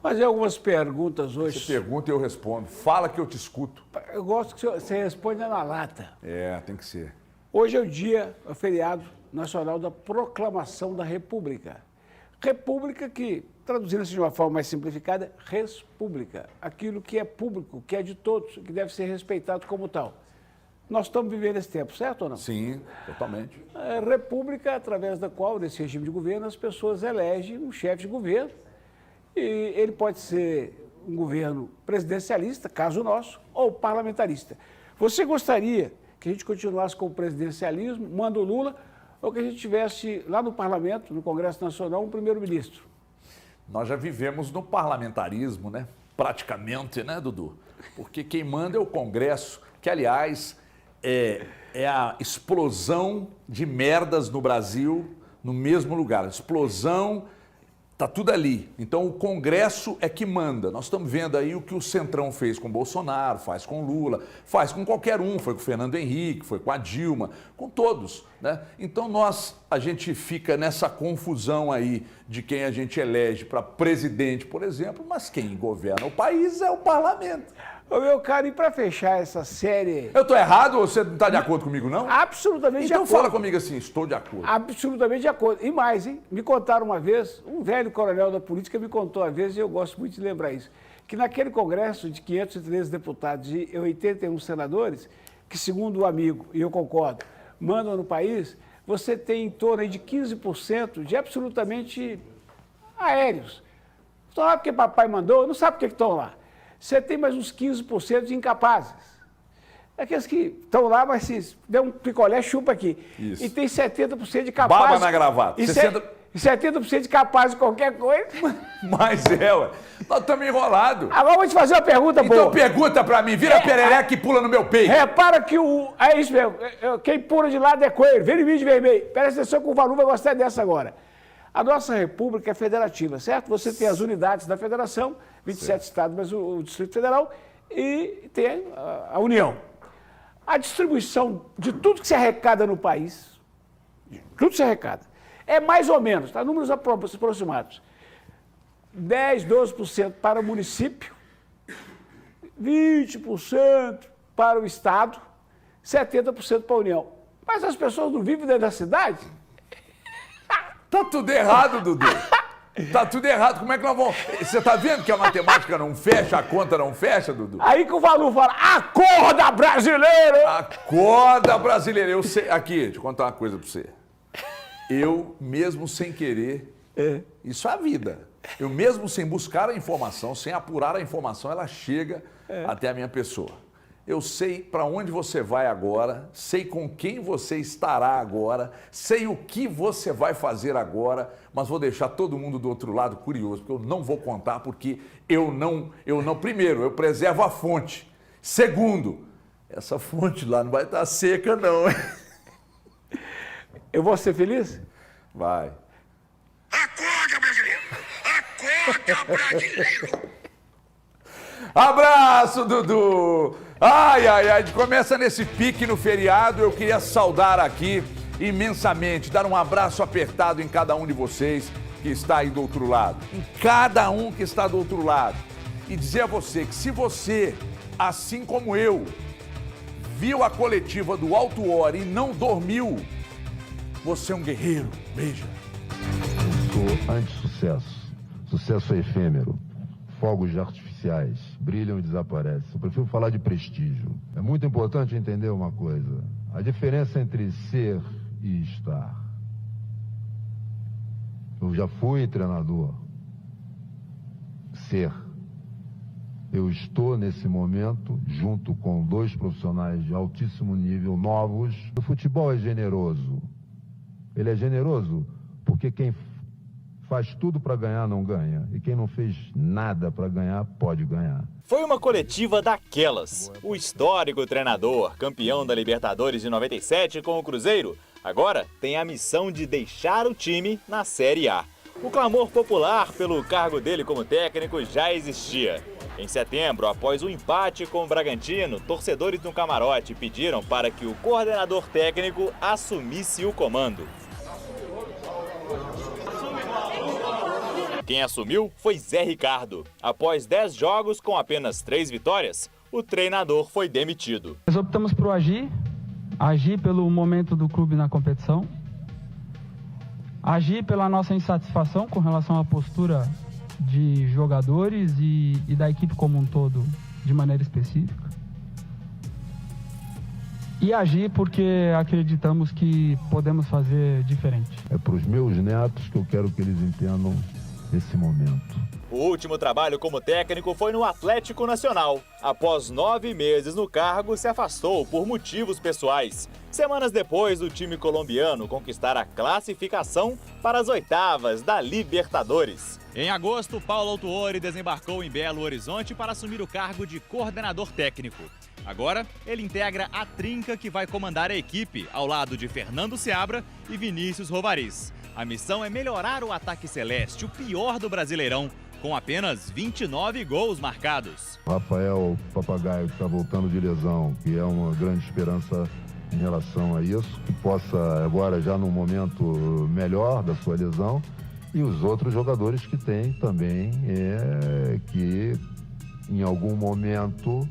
fazer algumas perguntas hoje. Você pergunta e eu respondo. Fala que eu te escuto. Eu gosto que você responda na lata. É, tem que ser. Hoje é o feriado nacional da Proclamação da República. República que, traduzindo-se de uma forma mais simplificada, respública. Aquilo que é público, que é de todos, que deve ser respeitado como tal. Nós estamos vivendo esse tempo, certo ou não? Sim, totalmente. É república através da qual, nesse regime de governo, as pessoas elegem um chefe de governo. E ele pode ser um governo presidencialista, caso nosso, ou parlamentarista. Você gostaria que a gente continuasse com o presidencialismo, manda o Lula, ou que a gente tivesse lá no parlamento, no Congresso Nacional, um primeiro-ministro? Nós já vivemos no parlamentarismo, né? Praticamente, né, Dudu? Porque quem manda é o Congresso, que, aliás, é a explosão de merdas no Brasil no mesmo lugar. Explosão, tá tudo ali. Então o Congresso é que manda. Nós estamos vendo aí o que o Centrão fez com o Bolsonaro, faz com o Lula, faz com qualquer um, foi com o Fernando Henrique, foi com a Dilma, com todos, né? Então a gente fica nessa confusão aí de quem a gente elege para presidente, por exemplo, mas quem governa o país é o parlamento. Ô, meu caro, e para fechar essa série... Eu estou errado ou você não está de acordo comigo, não? Absolutamente de Então acordo. fala comigo assim, estou de acordo. Absolutamente de acordo. E mais, hein? Me contaram uma vez, um velho coronel da política me contou uma vez, e eu gosto muito de lembrar isso, que naquele Congresso de 513 deputados e 81 senadores, que segundo o amigo, e eu concordo, mandam no país, você tem em torno aí de 15% de absolutamente aéreos. Estão lá porque papai mandou, não sabe por que estão lá. Você tem mais uns 15% de incapazes. Aqueles que estão lá, mas se der um picolé, chupa aqui. Isso. E tem 70% de capazes. Baba na gravata. E 70% de capazes de qualquer coisa. Mas ué. Nós estamos enrolados. Agora eu vou te fazer uma pergunta boa. Então pergunta pra mim, vira perereca e pula no meu peito. Repara que é isso mesmo, quem pula de lado é coelho, vem em mim de vermelho. Presta atenção que o Valu vai gostar dessa agora. A nossa república é federativa, certo? Você tem as unidades da federação, 27 estados, mas o Distrito Federal, e tem a União. A distribuição de tudo que se arrecada no país, tudo que se arrecada, é mais ou menos, tá? Números aproximados, 10, 12% para o município, 20% para o estado, 70% para a União. Mas as pessoas não vivem dentro da cidade? Tá tudo errado, Dudu. Tá tudo errado. Como é que nós vamos... Você tá vendo que a matemática não fecha, a conta não fecha, Dudu? Aí que o Valu fala, acorda, brasileiro! Acorda, brasileiro. Eu sei... Aqui, deixa eu contar uma coisa pra você. Eu, mesmo sem querer, isso é a vida. Eu mesmo sem buscar a informação, sem apurar a informação, ela chega até a minha pessoa. Eu sei para onde você vai agora, sei com quem você estará agora, sei o que você vai fazer agora, mas vou deixar todo mundo do outro lado curioso, porque eu não vou contar, porque primeiro, eu preservo a fonte. Segundo, essa fonte lá não vai estar seca, não. Eu vou ser feliz? Vai. Acorda, brasileiro! Acorda, brasileiro! Abraço, Dudu! Ai, ai, ai, a gente começa nesse pique no feriado. Eu queria saudar aqui imensamente, dar um abraço apertado em cada um de vocês que está aí do outro lado. Em cada um que está do outro lado. E dizer a você que se você, assim como eu, viu a coletiva do Alto Hora e não dormiu, você é um guerreiro. Beijo. Eu sou anti-sucesso. Sucesso é efêmero. Fogos artificiais brilham e desaparecem. Eu prefiro falar de prestígio. É muito importante entender uma coisa. A diferença entre ser e estar. Eu já fui treinador. Ser. Eu estou nesse momento junto com 2 profissionais de altíssimo nível, novos. O futebol é generoso. Ele é generoso porque quem faz tudo para ganhar não ganha. E quem não fez nada para ganhar, pode ganhar. Foi uma coletiva daquelas. O histórico treinador, campeão da Libertadores de 97 com o Cruzeiro, agora tem a missão de deixar o time na Série A. O clamor popular pelo cargo dele como técnico já existia. Em setembro, após o empate com o Bragantino, torcedores no camarote pediram para que o coordenador técnico assumisse o comando. Quem assumiu foi Zé Ricardo. Após 10 jogos com apenas 3 vitórias, o treinador foi demitido. Nós optamos por agir pelo momento do clube na competição, agir pela nossa insatisfação com relação à postura de jogadores e da equipe como um todo, de maneira específica. E agir porque acreditamos que podemos fazer diferente. É para os meus netos que eu quero que eles entendam esse momento. O último trabalho como técnico foi no Atlético Nacional. Após 9 meses no cargo, se afastou por motivos pessoais. Semanas depois do time colombiano conquistar a classificação para as oitavas da Libertadores. Em agosto, Paulo Autuori desembarcou em Belo Horizonte para assumir o cargo de coordenador técnico. Agora, ele integra a trinca que vai comandar a equipe, ao lado de Fernando Seabra e Vinícius Rovariz. A missão é melhorar o ataque celeste, o pior do Brasileirão, com apenas 29 gols marcados. Rafael Papagaio, que está voltando de lesão, que é uma grande esperança em relação a isso, que possa agora já num momento melhor da sua lesão, e os outros jogadores que tem também, que em algum momento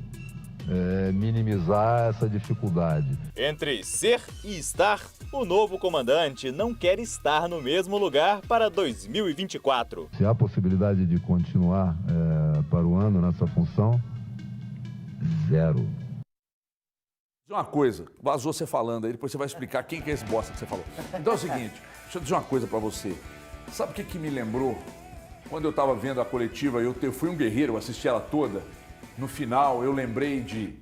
minimizar essa dificuldade. Entre ser e estar, o novo comandante não quer estar no mesmo lugar para 2024. Se há possibilidade de continuar para o ano nessa função, zero. Uma coisa, vazou você falando aí, depois você vai explicar quem que é esse bosta que você falou. Então é o seguinte, deixa eu dizer uma coisa pra você. Sabe o que me lembrou? Quando eu tava vendo a coletiva, eu fui um guerreiro, eu assisti ela toda. No final, eu lembrei de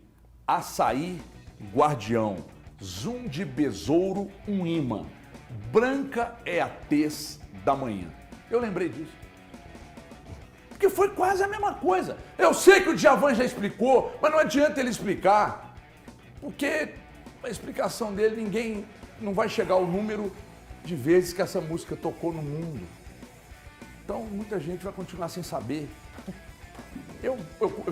açaí guardião, zum de besouro, um imã. Branca é a tez da manhã. Eu lembrei disso. Porque foi quase a mesma coisa. Eu sei que o Djavan já explicou, mas não adianta ele explicar. Porque a explicação dele, ninguém não vai chegar ao número de vezes que essa música tocou no mundo. Então, muita gente vai continuar sem saber. Eu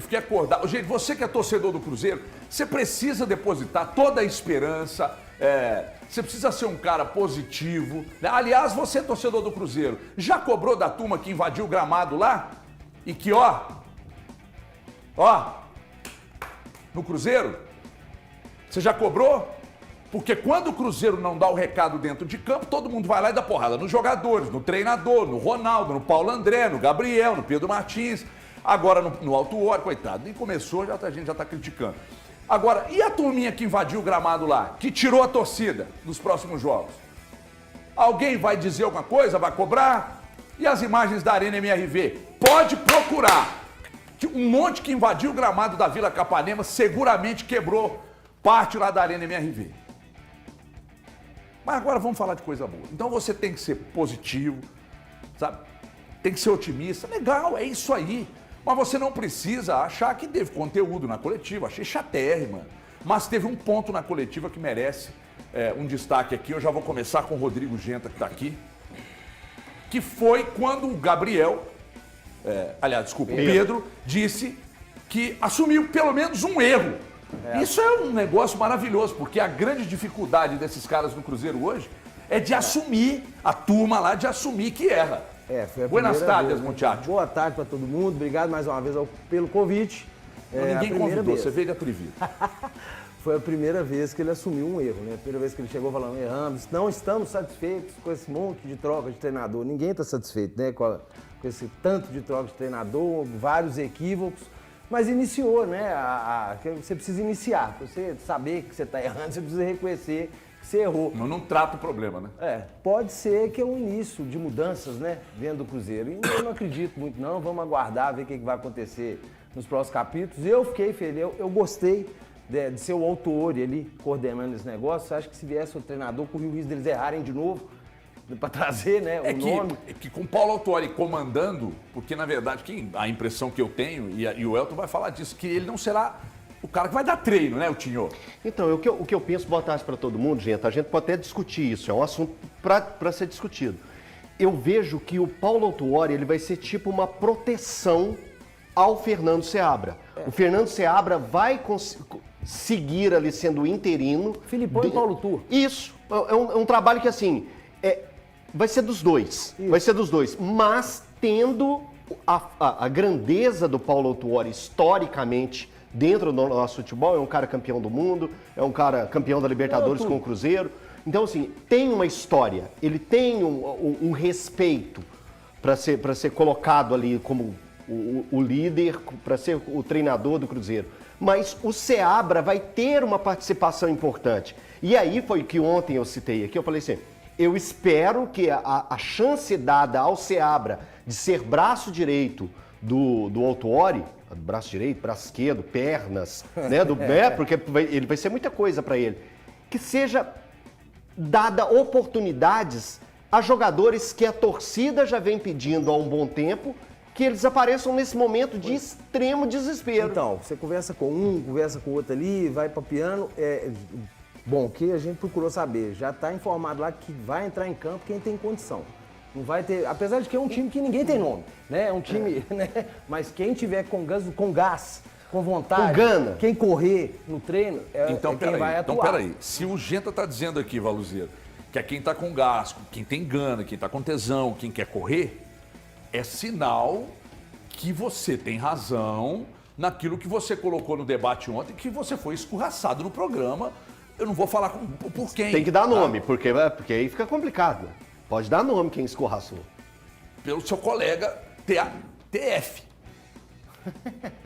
fiquei acordado. Gente, você que é torcedor do Cruzeiro, você precisa depositar toda a esperança, você precisa ser um cara positivo. Aliás, você é torcedor do Cruzeiro, já cobrou da turma que invadiu o gramado lá? E que, no Cruzeiro, você já cobrou? Porque quando o Cruzeiro não dá o recado dentro de campo, todo mundo vai lá e dá porrada nos jogadores, no treinador, no Ronaldo, no Paulo André, no Gabriel, no Pedro Martins. Agora no Autuori, coitado, nem começou, a gente já está criticando. Agora, e a turminha que invadiu o gramado lá, que tirou a torcida nos próximos jogos? Alguém vai dizer alguma coisa, vai cobrar? E as imagens da Arena MRV? Pode procurar. Um monte que invadiu o gramado da Vila Capanema seguramente quebrou parte lá da Arena MRV. Mas agora vamos falar de coisa boa. Então você tem que ser positivo, sabe? Tem que ser otimista. Legal, é isso aí. Mas você não precisa achar que teve conteúdo na coletiva. Achei chatérrima. Mas teve um ponto na coletiva que merece um destaque aqui. Eu já vou começar com o Rodrigo Genta, que está aqui. Que foi quando o Gabriel, o Pedro, disse que assumiu pelo menos um erro. Isso é um negócio maravilhoso, porque a grande dificuldade desses caras no Cruzeiro hoje é de assumir, a turma lá, de assumir que erra. Foi a Buenas tardes, vez, muchacho. Boa tarde para todo mundo. Obrigado mais uma vez pelo convite. Ninguém convidou, você veio de atrevido. Foi a primeira vez que ele assumiu um erro, né? A primeira vez que ele chegou falando, erramos, não estamos satisfeitos com esse monte de troca de treinador. Ninguém está satisfeito, né? Com esse tanto de troca de treinador, vários equívocos. Mas iniciou, né? Você precisa iniciar. Para você saber que você está errando, você precisa reconhecer que você errou. Não trata o problema, né? Pode ser que é um início de mudanças, né? Dentro do Cruzeiro. E eu não acredito muito, não. Vamos aguardar, ver o que vai acontecer nos próximos capítulos. Eu fiquei feliz, eu gostei de ser o Autuori ali coordenando esse negócio. Acho que se viesse o treinador, corria o risco deles errarem de novo. Para trazer, né, o nome. É que com o Paulo Autuori comandando, porque na verdade a impressão que eu tenho, e o Elton vai falar disso, que ele não será o cara que vai dar treino, né, o Tinho? Então, o que eu penso, boa tarde para todo mundo, gente, a gente pode até discutir isso, é um assunto para ser discutido. Eu vejo que o Paulo Autuori, ele vai ser tipo uma proteção ao Fernando Seabra. O Fernando Seabra vai seguir ali sendo interino. Filipão e Paulo Tur. Isso, é um trabalho que assim... vai ser dos dois, mas tendo a grandeza do Paulo Autuori historicamente dentro do nosso futebol. É um cara campeão do mundo, é um cara campeão da Libertadores com o Cruzeiro. Então, assim, tem uma história, ele tem um respeito para ser colocado ali como o líder, para ser o treinador do Cruzeiro. Mas o Seabra vai ter uma participação importante. E aí foi que ontem eu citei aqui, eu falei assim, eu espero que a chance dada ao Seabra de ser braço direito do Autuori, braço direito, braço esquerdo, pernas, né, porque ele vai ser muita coisa para ele, que seja dada oportunidades a jogadores que a torcida já vem pedindo há um bom tempo, que eles apareçam nesse momento de extremo desespero. Então, você conversa com um, conversa com o outro ali, vai papiando. Bom, que a gente procurou saber, já está informado lá que vai entrar em campo quem tem condição. Não vai ter, apesar de que é um time que ninguém tem nome, né? É um time, né? Mas quem tiver com gás, com vontade, com gana, quem correr no treino, quem vai atuar. Então, peraí. Se o Genta está dizendo aqui, Valuzeiro, que é quem está com gás, quem tem gana, quem está com tesão, quem quer correr, é sinal que você tem razão naquilo que você colocou no debate ontem, que você foi escorraçado no programa. Eu não vou falar por quem. Tem que dar nome, porque aí fica complicado. Pode dar nome quem escorraçou. Pelo seu colega TF.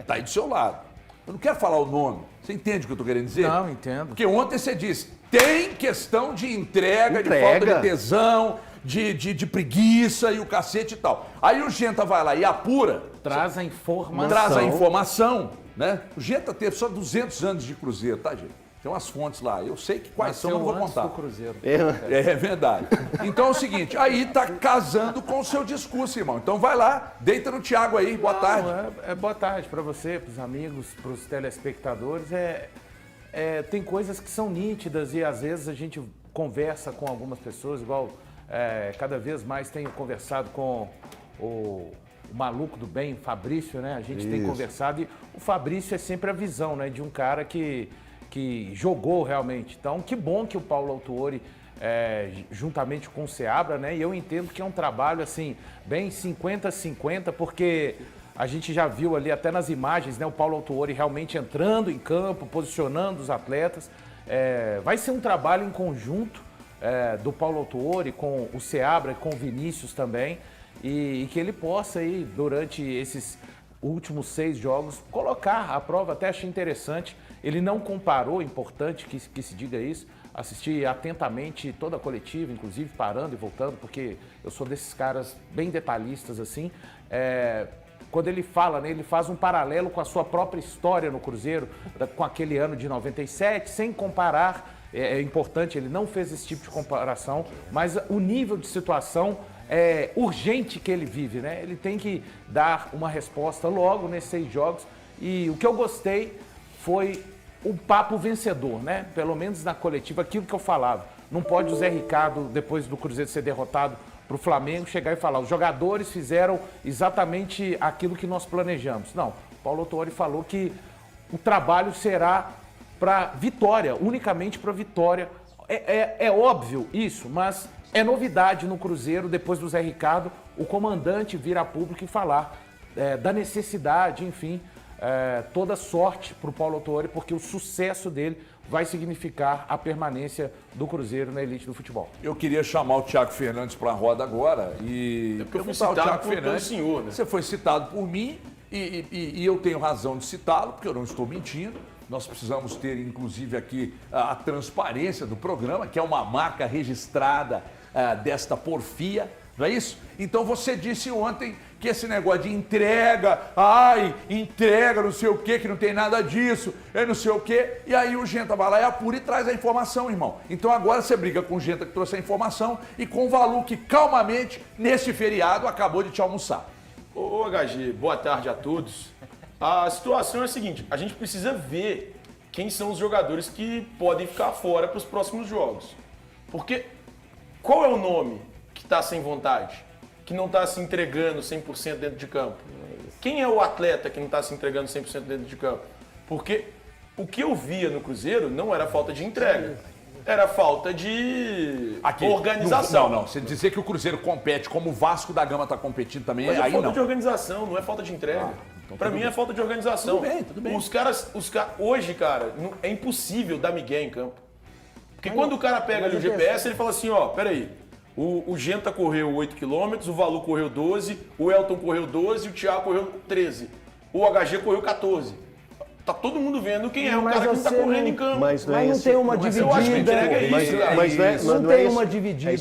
Tá aí do seu lado. Eu não quero falar o nome. Você entende o que eu tô querendo dizer? Não, entendo. Porque ontem você disse, tem questão de entrega, de falta de tesão, de preguiça e o cacete e tal. Aí o Genta vai lá e apura. Traz a informação. Traz a informação, né? O Genta teve só 200 anos de Cruzeiro, tá, gente? Tem umas fontes lá. Eu sei que quais são, eu não vou contar. Cruzeiro. É verdade. Então é o seguinte, aí tá casando com o seu discurso, irmão. Então vai lá, deita no Thiago aí, boa tarde. Boa tarde para você, para os amigos, para os telespectadores. Tem coisas que são nítidas e às vezes a gente conversa com algumas pessoas, igual cada vez mais tenho conversado com o maluco do bem, o Fabrício, né? A gente tem conversado e o Fabrício é sempre a visão, né, de um cara que jogou realmente. Então, que bom que o Paulo Autuori, juntamente com o Seabra, né? E eu entendo que é um trabalho, assim, bem 50-50, porque a gente já viu ali até nas imagens, né? O Paulo Autuori realmente entrando em campo, posicionando os atletas. Vai ser um trabalho em conjunto do Paulo Autuori com o Seabra e com o Vinícius também. E que ele possa aí, durante esses últimos 6 jogos, colocar à prova. Até achei interessante. Ele não comparou, importante que se diga isso, assisti atentamente toda a coletiva, inclusive parando e voltando, porque eu sou desses caras bem detalhistas assim. Quando ele fala, né, ele faz um paralelo com a sua própria história no Cruzeiro, com aquele ano de 97, sem comparar. É importante, ele não fez esse tipo de comparação, mas o nível de situação urgente que ele vive, né? Ele tem que dar uma resposta logo nesses 6 jogos. E o que eu gostei foi o papo vencedor, né? Pelo menos na coletiva, aquilo que eu falava. Não pode o Zé Ricardo, depois do Cruzeiro ser derrotado para o Flamengo, chegar e falar, os jogadores fizeram exatamente aquilo que nós planejamos. Não, Paulo Autuori falou que o trabalho será para vitória, unicamente para vitória. É óbvio isso, mas é novidade no Cruzeiro, depois do Zé Ricardo, o comandante vir a público e falar da necessidade, enfim, toda sorte para o Paulo Autuori, porque o sucesso dele vai significar a permanência do Cruzeiro na elite do futebol. Eu queria chamar o Thiago Fernandes para a roda agora e perguntar ao Thiago Fernandes. Senhor, né? Você foi citado por mim e eu tenho razão de citá-lo, porque eu não estou mentindo. Nós precisamos ter, inclusive, aqui a transparência do programa, que é uma marca registrada desta porfia, não é isso? Então você disse ontem que esse negócio de entrega, entrega, não sei o quê, que não tem nada disso, não sei o quê, e aí o Genta vai lá e apura e traz a informação, irmão. Então agora você briga com o Genta que trouxe a informação e com o Valu que calmamente, nesse feriado, acabou de te almoçar. Ô HG, boa tarde a todos. A situação é a seguinte, a gente precisa ver quem são os jogadores que podem ficar fora para os próximos jogos. Porque qual é o nome que está sem vontade? Que não está se entregando 100% dentro de campo? Quem é o atleta que não está se entregando 100% dentro de campo? Porque o que eu via no Cruzeiro não era falta de entrega. era falta de organização. Não. Você dizer que o Cruzeiro compete como o Vasco da Gama está competindo também, Mas é aí falta não. de organização, não é falta de entrega. Pra mim é falta de organização. Tudo bem. Os caras, hoje, cara, é impossível dar migué em campo. Porque quando o cara pega ali o GPS, ele fala assim, ó, peraí, o Genta correu 8 km, o Valu correu 12, o Elton correu 12 e o Thiago correu 13. O HG correu 14. Tá todo mundo vendo quem é o cara que não tá correndo em campo. Mas não tem uma dividida. Eu acho que entrega é isso, cara. Não tem uma dividida.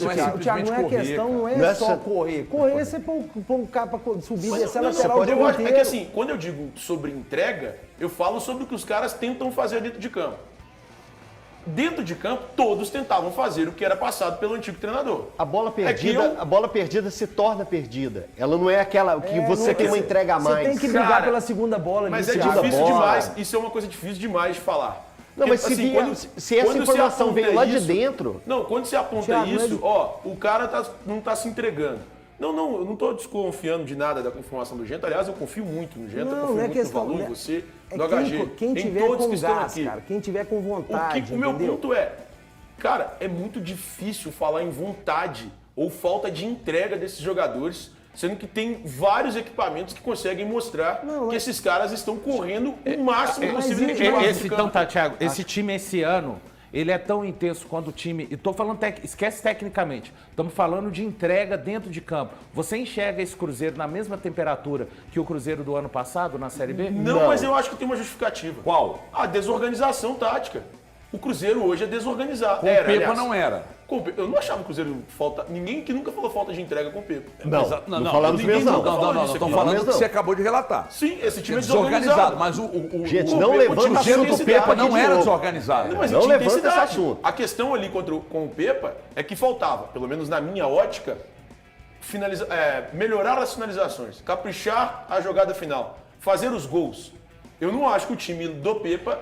Thiago, não é questão, não é só correr. Correr, você põe um cara pra subir e descer a lateral o jogo inteiro. É que assim, quando eu digo sobre entrega, eu falo sobre o que os caras tentam fazer dentro de campo. Dentro de campo, todos tentavam fazer o que era passado pelo antigo treinador. A bola perdida se torna perdida. Ela não é aquela que você tem uma entrega a mais. Você tem que brigar pela segunda bola. Mas é difícil demais. Isso é uma coisa difícil demais de falar. Não, mas se essa informação veio lá de dentro... Não, quando você aponta isso, ó, o cara não tá se entregando. Não, eu não estou desconfiando de nada da informação do Genta. Aliás, eu confio muito no Genta, confio muito no Valu, em você, no HG. Quem tiver com gás, cara, quem tiver com vontade, o meu ponto é, cara, é muito difícil falar em vontade ou falta de entrega desses jogadores, sendo que tem vários equipamentos que conseguem mostrar que esses caras estão correndo o máximo possível de campo. Então tá, Thiago, esse time esse ano... Ele é tão intenso quanto o time... E tô falando... Esquece tecnicamente. Estamos falando de entrega dentro de campo. Você enxerga esse Cruzeiro na mesma temperatura que o Cruzeiro do ano passado, na Série B? Não, mas eu acho que tem uma justificativa. Qual? A desorganização tática. O Cruzeiro hoje é desorganizado. Com o Pepa não era. Eu não achava que o Cruzeiro falta... Ninguém que nunca falou falta de entrega com o Pepa. Não falamos mesmo não. Não, estão falando que você acabou de relatar. Sim, esse time é desorganizado. Mas gente, não levanta o Cruzeiro do Pepa não era desorganizado. Não, mas não levanta esse assunto. A questão ali com o Pepa é que faltava, pelo menos na minha ótica, melhorar as finalizações, caprichar a jogada final, fazer os gols. Eu não acho que o time do Pepa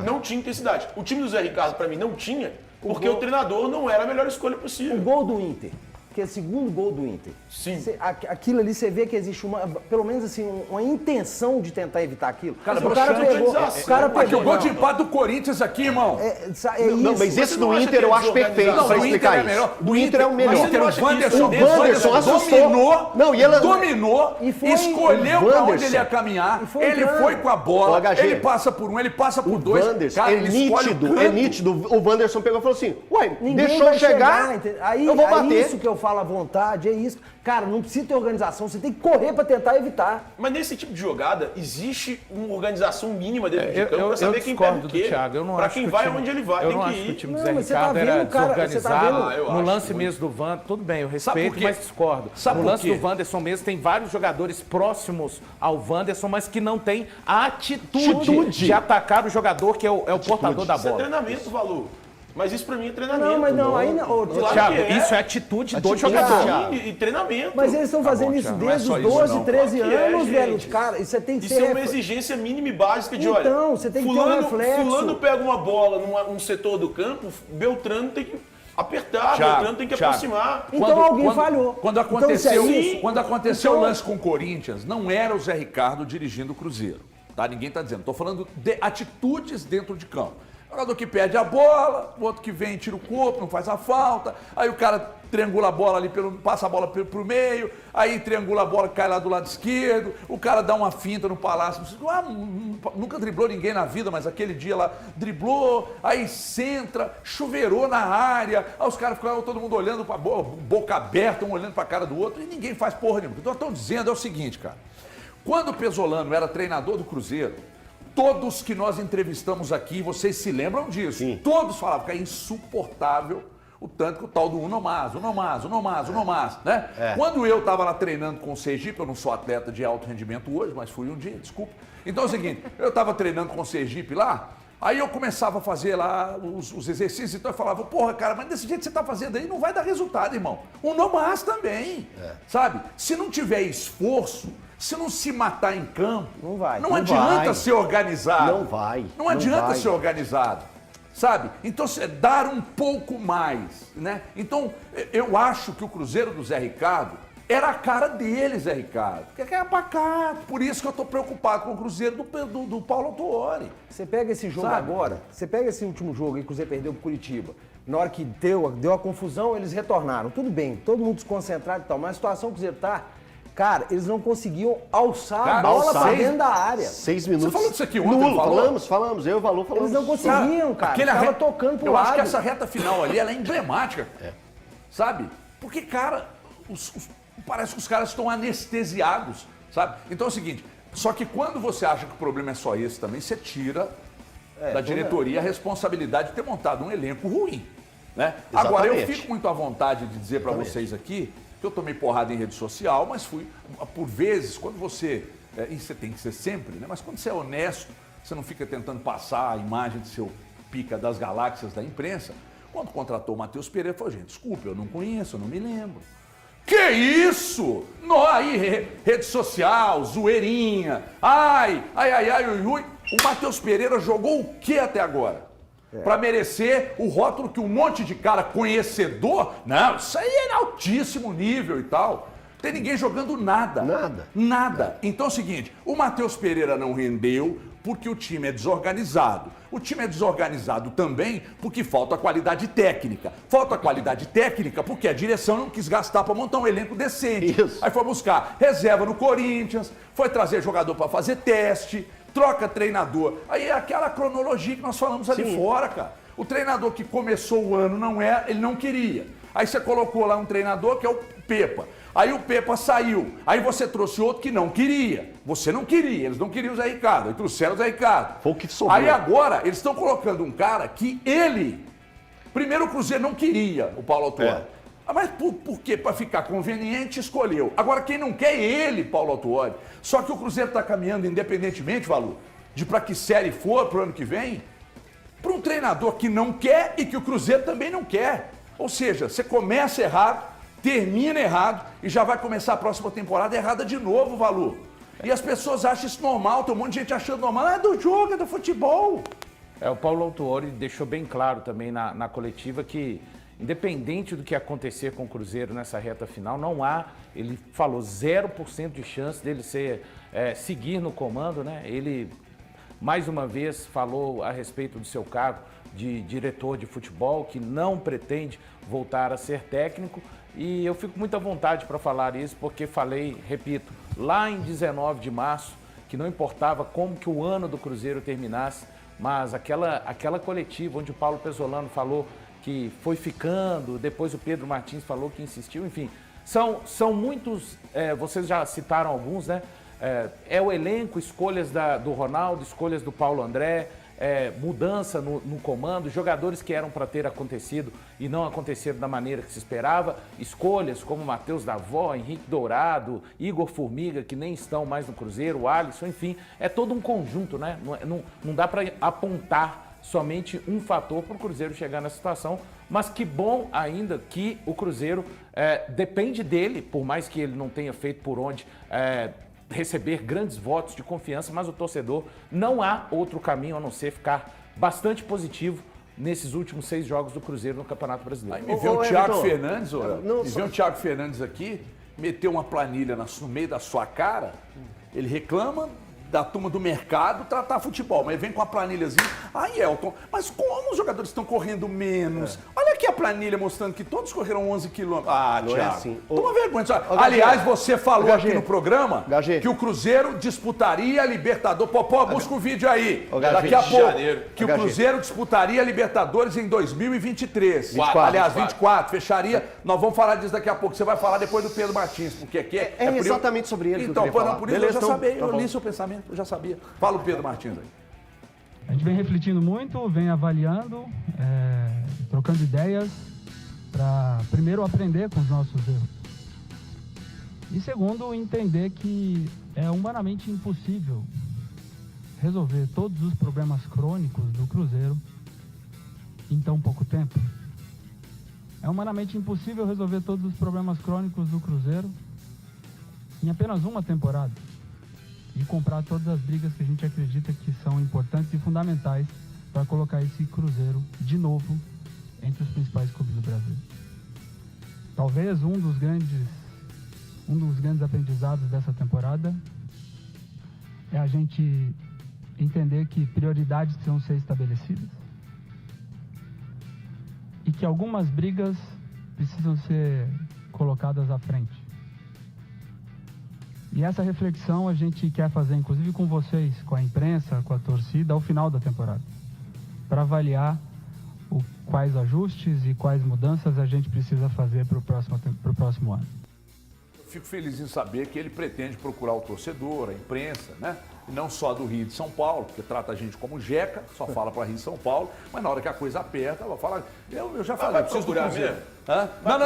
não tinha intensidade. O time do Zé Ricardo, pra mim, não tinha, porque o treinador não era a melhor escolha possível. O gol do Inter, que é o segundo gol do Inter. Sim. Aquilo ali, você vê que existe pelo menos assim, uma intenção de tentar evitar aquilo. Cara, o cara pegou. Aqui, o gol de empate do Corinthians aqui, irmão. Não, mas esse do Inter eu acho perfeito pra explicar isso. Do Inter é o melhor. O Wanderson dominou. Não, e ela dominou, escolheu pra onde ele ia caminhar, ele foi com a bola, ele passa por um, ele passa por dois. Cara, é nítido. O Wanderson pegou e falou assim, ué, ninguém deixou eu chegar, eu vou bater. É isso que eu falo à vontade, é isso. Cara, não precisa ter organização, você tem que correr pra tentar evitar. Mas nesse tipo de jogada, existe uma organização mínima dentro de campo pra saber quem pega o quê. Pra quem vai, onde ele vai, eu tem não que acho que o ir. time do Zé Ricardo era desorganizado. No lance mesmo do Wanderson, tudo bem, eu respeito, mas discordo. No lance do Wanderson mesmo, tem vários jogadores próximos ao Wanderson, mas que não tem a atitude de atacar o jogador que é o portador da bola. Isso é treinamento, Valu. Mas isso pra mim é treinamento. Não, mas não, aí não. Thiago, isso é atitude do jogador. E treinamento. Mas eles estão fazendo isso desde os 12, 13 anos, velho. Cara, isso tem que ser... Isso é uma exigência mínima e básica de, olha... Então, você tem que ter um reflexo. Fulano pega uma bola num setor do campo, Beltrano tem que apertar, Beltrano tem que aproximar. Então alguém falhou. Quando aconteceu o lance com o Corinthians, não era o Zé Ricardo dirigindo o Cruzeiro. Tá? Ninguém está dizendo. Estou falando de atitudes dentro de campo. O jogador que perde a bola, o outro que vem tira o corpo, não faz a falta, aí o cara triangula a bola ali, passa a bola pro meio, aí triangula a bola, cai lá do lado esquerdo, o cara dá uma finta no Palácio, nunca driblou ninguém na vida, mas aquele dia lá driblou, aí centra, chuveirou na área, aí os caras ficaram todo mundo olhando pra boca aberta, um olhando pra cara do outro, e ninguém faz porra nenhuma. O que eu tô dizendo é o seguinte, cara, quando o Pesolano era treinador do Cruzeiro, todos que nós entrevistamos aqui, vocês se lembram disso? Sim. Todos falavam que é insuportável o tanto que o tal do Uno Mas, né? Quando eu estava lá treinando com o Sergipe, eu não sou atleta de alto rendimento hoje, mas fui um dia, desculpa. Então é o seguinte, eu estava treinando com o Sergipe lá, aí eu começava a fazer lá os exercícios, então eu falava, porra, cara, mas desse jeito que você está fazendo aí não vai dar resultado, irmão. Uno Mas também, sabe? Se não tiver esforço, se não se matar em campo, não adianta ser organizado. Não adianta ser organizado, sabe? Então, dar um pouco mais, né? Então, eu acho que o Cruzeiro do Zé Ricardo era a cara dele, Zé Ricardo. Porque é pacato. Por isso que eu estou preocupado com o Cruzeiro do Paulo Autuori. Você pega esse jogo agora, você pega esse último jogo aí que o Cruzeiro perdeu pro Curitiba. Na hora que deu a confusão, eles retornaram. Tudo bem, todo mundo desconcentrado e tal, mas a situação que o Cruzeiro tá, cara, eles não conseguiam alçar a bola pra dentro da área. 6 minutos. Você falou disso aqui ontem, falamos, eu e o Valu falamos. Eles não conseguiam, cara. Tava tocando pro eu lado. acho que essa reta final ali, ela é emblemática. Sabe? Porque, cara, parece que os caras estão anestesiados, sabe? Então é o seguinte, só que quando você acha que o problema é só esse também, você tira da diretoria a responsabilidade de ter montado um elenco ruim, né? Agora, eu fico muito à vontade de dizer para vocês aqui que eu tomei porrada em rede social, mas fui, por vezes, quando você, e você tem que ser sempre, né? Mas quando você é honesto, você não fica tentando passar a imagem de seu pica das galáxias da imprensa. Quando contratou o Matheus Pereira, falou, gente, desculpa, eu não conheço, eu não me lembro. Que isso? Aí, rede social, zoeirinha, ai, ui. O Matheus Pereira jogou o que até agora? Para merecer o rótulo que um monte de cara conhecedor, não, isso aí é altíssimo nível e tal. Tem ninguém jogando nada. Nada. Então é o seguinte, o Matheus Pereira não rendeu porque o time é desorganizado. O time é desorganizado também porque falta qualidade técnica. Falta qualidade técnica porque a direção não quis gastar para montar um elenco decente. Isso. Aí foi buscar reserva no Corinthians, foi trazer jogador para fazer teste, troca treinador. Aí é aquela cronologia que nós falamos ali fora, cara. O treinador que começou o ano ele não queria. Aí você colocou lá um treinador que é o Pepa. Aí o Pepa saiu. Aí você trouxe outro que não queria. Você não queria, eles não queriam o Zé Ricardo. Aí trouxeram o Zé Ricardo. Foi o que sobrou. Aí agora eles estão colocando um cara que primeiro o Cruzeiro não queria, o Paulo Autuori. Mas por quê? Para ficar conveniente, escolheu. Agora quem não quer é ele, Paulo Autuori. Só que o Cruzeiro está caminhando independentemente, Valu, de para que série for pro ano que vem, para um treinador que não quer e que o Cruzeiro também não quer. Ou seja, você começa errado, termina errado e já vai começar a próxima temporada errada de novo, Valu. E as pessoas acham isso normal, tem um monte de gente achando normal. É do jogo, é do futebol. O Paulo Autuori deixou bem claro também na coletiva que, independente do que acontecer com o Cruzeiro nessa reta final, não há, ele falou, 0% de chance dele seguir no comando, né? Ele, mais uma vez, falou a respeito do seu cargo de diretor de futebol, que não pretende voltar a ser técnico. E eu fico muito à vontade para falar isso, porque falei, repito, lá em 19 de março, que não importava como que o ano do Cruzeiro terminasse, mas aquela coletiva onde o Paulo Pezzolano falou que foi ficando, depois o Pedro Martins falou que insistiu, enfim, são muitos, vocês já citaram alguns, né? É o elenco, escolhas do Ronaldo, escolhas do Paulo André, mudança no comando, jogadores que eram para ter acontecido e não aconteceram da maneira que se esperava, escolhas como Matheus Davó, Henrique Dourado, Igor Formiga, que nem estão mais no Cruzeiro, o Alisson, enfim, é todo um conjunto, né? Não dá para apontar somente um fator para o Cruzeiro chegar nessa situação, mas que bom ainda que o Cruzeiro depende dele, por mais que ele não tenha feito por onde receber grandes votos de confiança, mas o torcedor não há outro caminho a não ser ficar bastante positivo nesses últimos 6 jogos do Cruzeiro no Campeonato Brasileiro. Aí me vê o Thiago Fernandes, o Thiago Fernandes aqui, meteu uma planilha no meio da sua cara, ele reclama da turma do mercado tratar futebol, mas vem com a planilhazinha. Elton, mas como os jogadores estão correndo menos? Olha aqui a planilha mostrando que todos correram 11 quilômetros. Não Thiago, é assim. Toma vergonha. Aliás, você falou aqui no programa Gagê, que o Cruzeiro disputaria a Libertadores. Popó, busca o vídeo aí. Gagê, daqui a pouco. janeiro. Que o Cruzeiro disputaria a Libertadores em 2023. 24. Fecharia. Nós vamos falar disso daqui a pouco. Você vai falar depois do Pedro Martins, porque aqui é exatamente sobre ele então, que eu queria falar. Por isso Beleza, eu já sabia. então, Eu li seu pensamento, eu já sabia. Fala o Pedro Martins aí. A gente vem refletindo muito, vem avaliando, trocando ideias para, primeiro, aprender com os nossos erros. E, segundo, entender que é humanamente impossível resolver todos os problemas crônicos do Cruzeiro em tão pouco tempo. É humanamente impossível resolver todos os problemas crônicos do Cruzeiro em apenas uma temporada. E comprar todas as brigas que a gente acredita que são importantes e fundamentais para colocar esse Cruzeiro de novo entre os principais clubes do Brasil. Talvez um dos grandes aprendizados dessa temporada é a gente entender que prioridades precisam ser estabelecidas e que algumas brigas precisam ser colocadas à frente. E essa reflexão a gente quer fazer, inclusive com vocês, com a imprensa, com a torcida, ao final da temporada, para avaliar quais ajustes e quais mudanças a gente precisa fazer para o próximo ano. Eu fico feliz em saber que ele pretende procurar o torcedor, a imprensa, né? E não só do Rio e de São Paulo, porque trata a gente como jeca, só fala para Rio e São Paulo, mas na hora que a coisa aperta, ela fala, eu já falei, eu preciso do Cruzeiro. Não,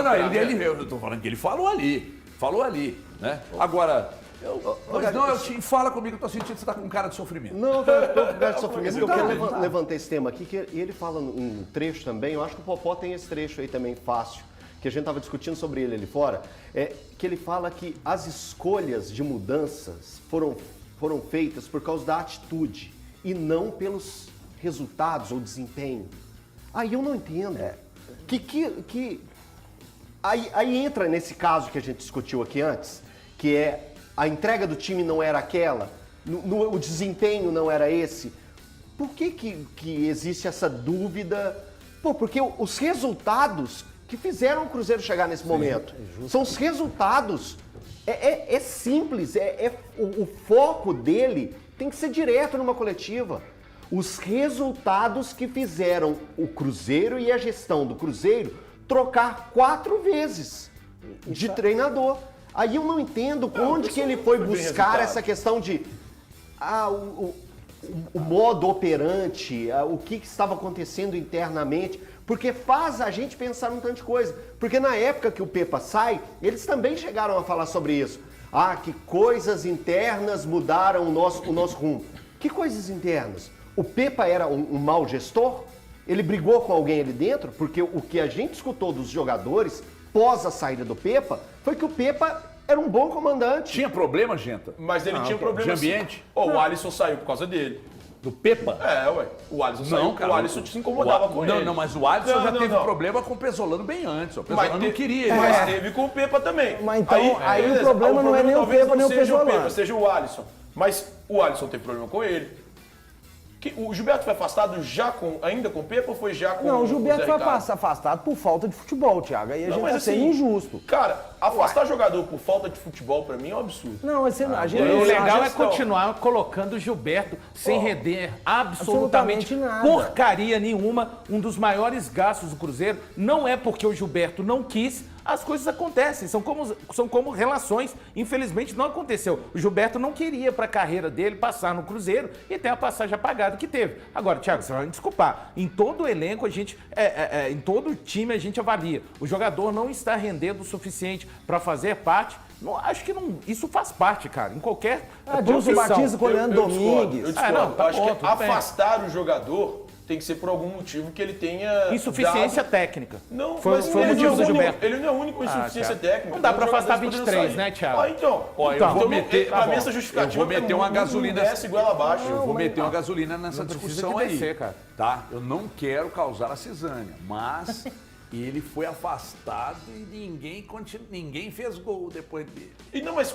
eu estou falando que ele falou ali, né? Agora, fala comigo, eu tô sentindo que você tá com cara de sofrimento. Não, tô com cara de sofrimento, porque eu quero levantar esse tema aqui, e ele fala um trecho também, eu acho que o Popó tem esse trecho aí também fácil, que a gente estava discutindo sobre ele ali fora, que ele fala que as escolhas de mudanças foram feitas por causa da atitude e não pelos resultados ou desempenho. Aí eu não entendo. Aí entra nesse caso que a gente discutiu aqui antes, que é a entrega do time não era aquela, o desempenho não era esse. Por que existe essa dúvida? Porque os resultados que fizeram o Cruzeiro chegar nesse momento são os resultados. É simples, o foco dele tem que ser direto numa coletiva. Os resultados que fizeram o Cruzeiro e a gestão do Cruzeiro trocar 4 vezes de treinador. Aí eu não entendo onde que ele foi buscar essa questão de o modo operante, o que estava acontecendo internamente, porque faz a gente pensar num tanto de coisa. Porque na época que o Pepa sai, eles também chegaram a falar sobre isso. Que coisas internas mudaram o nosso rumo. Que coisas internas? O Pepa era um mau gestor? Ele brigou com alguém ali dentro? Porque o que a gente escutou dos jogadores pós a saída do Pepa foi que o Pepa era um bom comandante. Tinha problema, Genta? Mas ele tinha problema de ambiente? O Alisson saiu por causa dele. Do Pepa? O Alisson saiu, cara, o Alisson se incomodava com ele. Não, mas o Alisson já teve problema com o Pesolano bem antes. O Pesolano não queria ele. Mas teve com o Pepa também. Mas então, aí o problema não é nem o Pepa, nem o Pesolano. Seja o Alisson. Mas o Alisson teve problema com ele. O Gilberto foi afastado ainda com o Pepa ou foi já com o Não, o Gilberto foi Ricardo? afastado por falta de futebol, Thiago. Aí a gente tá sendo injusto. Cara, afastar jogador por falta de futebol pra mim é um absurdo. Não, a gente, o legal é continuar colocando o Gilberto sem render absolutamente nada. Porcaria nenhuma. Um dos maiores gastos do Cruzeiro não é porque o Gilberto não quis. As coisas acontecem, são como relações. Infelizmente não aconteceu. O Gilberto não queria para a carreira dele passar no Cruzeiro e ter a passagem apagada que teve. Agora, Thiago, você vai me desculpar. Em todo o elenco, em todo o time a gente avalia. O jogador não está rendendo o suficiente para fazer parte. Não, acho que não, isso faz parte, cara. Em qualquer Dilson Batista com o Leandro Domingues. Eu discordo. Eu acho que afastar o jogador tem que ser por algum motivo que ele tenha insuficiência técnica. Não, foi o motivo do Gilberto. Ele não é o único com insuficiência técnica. Não dá pra afastar 23, né, Thiago? Eu vou meter, pra mim essa justificativa eu vou meter uma gasolina. Igual abaixo. Eu vou meter uma gasolina nessa discussão aí. Descer, cara. Tá? Eu não quero causar a cisânia, mas ele foi afastado e ninguém fez gol depois dele. E não, mas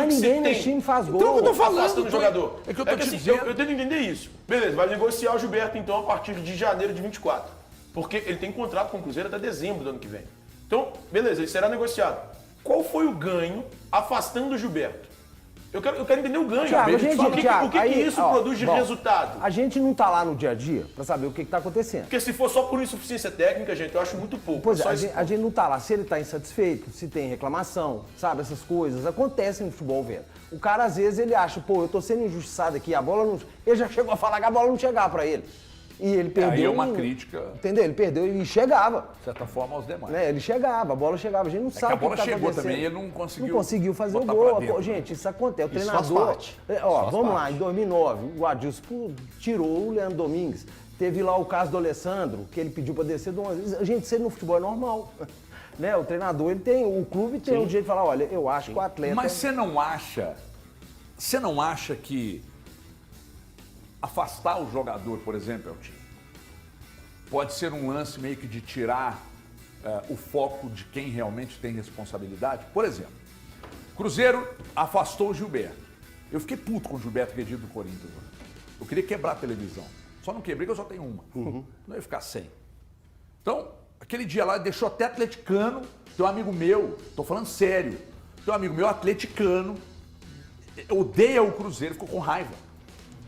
ninguém nesse time faz gol. Então eu tô falando afastando o jogador. É que eu tô te dizendo. Eu tento entender isso. Beleza, vai negociar o Gilberto então a partir de janeiro de 24. Porque ele tem contrato com o Cruzeiro até dezembro do ano que vem. Então, beleza, ele será negociado. Qual foi o ganho afastando o Gilberto? Eu quero entender o ganho. Thiago, o que isso produz de resultado? A gente não tá lá no dia a dia pra saber o que tá acontecendo. Porque se for só por insuficiência técnica, gente, eu acho muito pouco. Pois é, a gente não tá lá. Se ele tá insatisfeito, se tem reclamação, sabe? Essas coisas acontecem no futebol, velho. O cara, às vezes, ele acha, eu tô sendo injustiçado aqui, a bola não... Ele já chegou a falar que a bola não chegava pra ele. E ele perdeu. Aí é uma crítica. Entendeu? Ele perdeu e chegava. De certa forma, aos demais. Ele chegava, a bola chegava. A gente não sabe o que a bola chegou também e ele não conseguiu fazer o gol. Gente, isso acontece. O treinador. Vamos lá, em 2009, o Adilson tirou o Leandro Domingues. Teve lá o caso do Alessandro, que ele pediu para descer de uma vez. Gente, isso no futebol é normal. O treinador, o clube tem o direito de falar, olha, eu acho que o atleta... Mas você não acha que afastar o jogador, por exemplo, Eltinho, pode ser um lance meio que de tirar o foco de quem realmente tem responsabilidade? Por exemplo, Cruzeiro afastou o Gilberto. Eu fiquei puto com o Gilberto Guedes do Corinthians. Eu queria quebrar a televisão. Só não quebrei, que eu só tenho uma. Não ia ficar sem. Então, aquele dia lá deixou até atleticano, tem um amigo meu, tô falando sério, tem um amigo meu atleticano, odeia o Cruzeiro, ficou com raiva.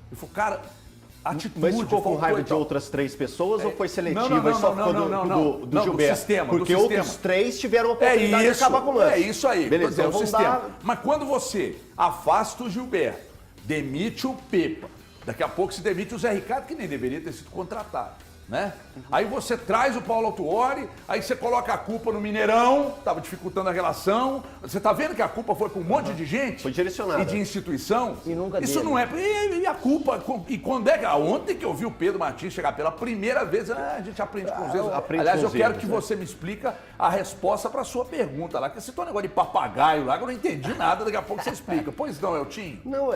Ele falou, cara, atitude... Mas ficou com raiva de então. outras 3 pessoas ou foi seletiva não, e só não, ficou não, do Gilberto? do sistema, Porque do outros sistema. 3 tiveram a oportunidade de acabar com o lance. É isso aí, Beleza, então, então o vamos sistema. dar... Mas quando você afasta o Gilberto, demite o Pepa, daqui a pouco se demite o Zé Ricardo, que nem deveria ter sido contratado. Né? Aí você traz o Paulo Autuori, aí você coloca a culpa no Mineirão, estava dificultando a relação. Você está vendo que a culpa foi para um monte de gente? Foi direcionada. E de instituição? E nunca Isso dele. não é. E a culpa? E quando é que. Ontem que eu vi o Pedro Martins chegar pela primeira vez, a gente aprende com os erros. Aprende Aliás, com eu os quero erros, que né? você me explica a resposta para a sua pergunta lá, que você tem um negócio de papagaio lá, que eu não entendi nada, daqui a pouco você explica. Pois não, Eltinho? Não,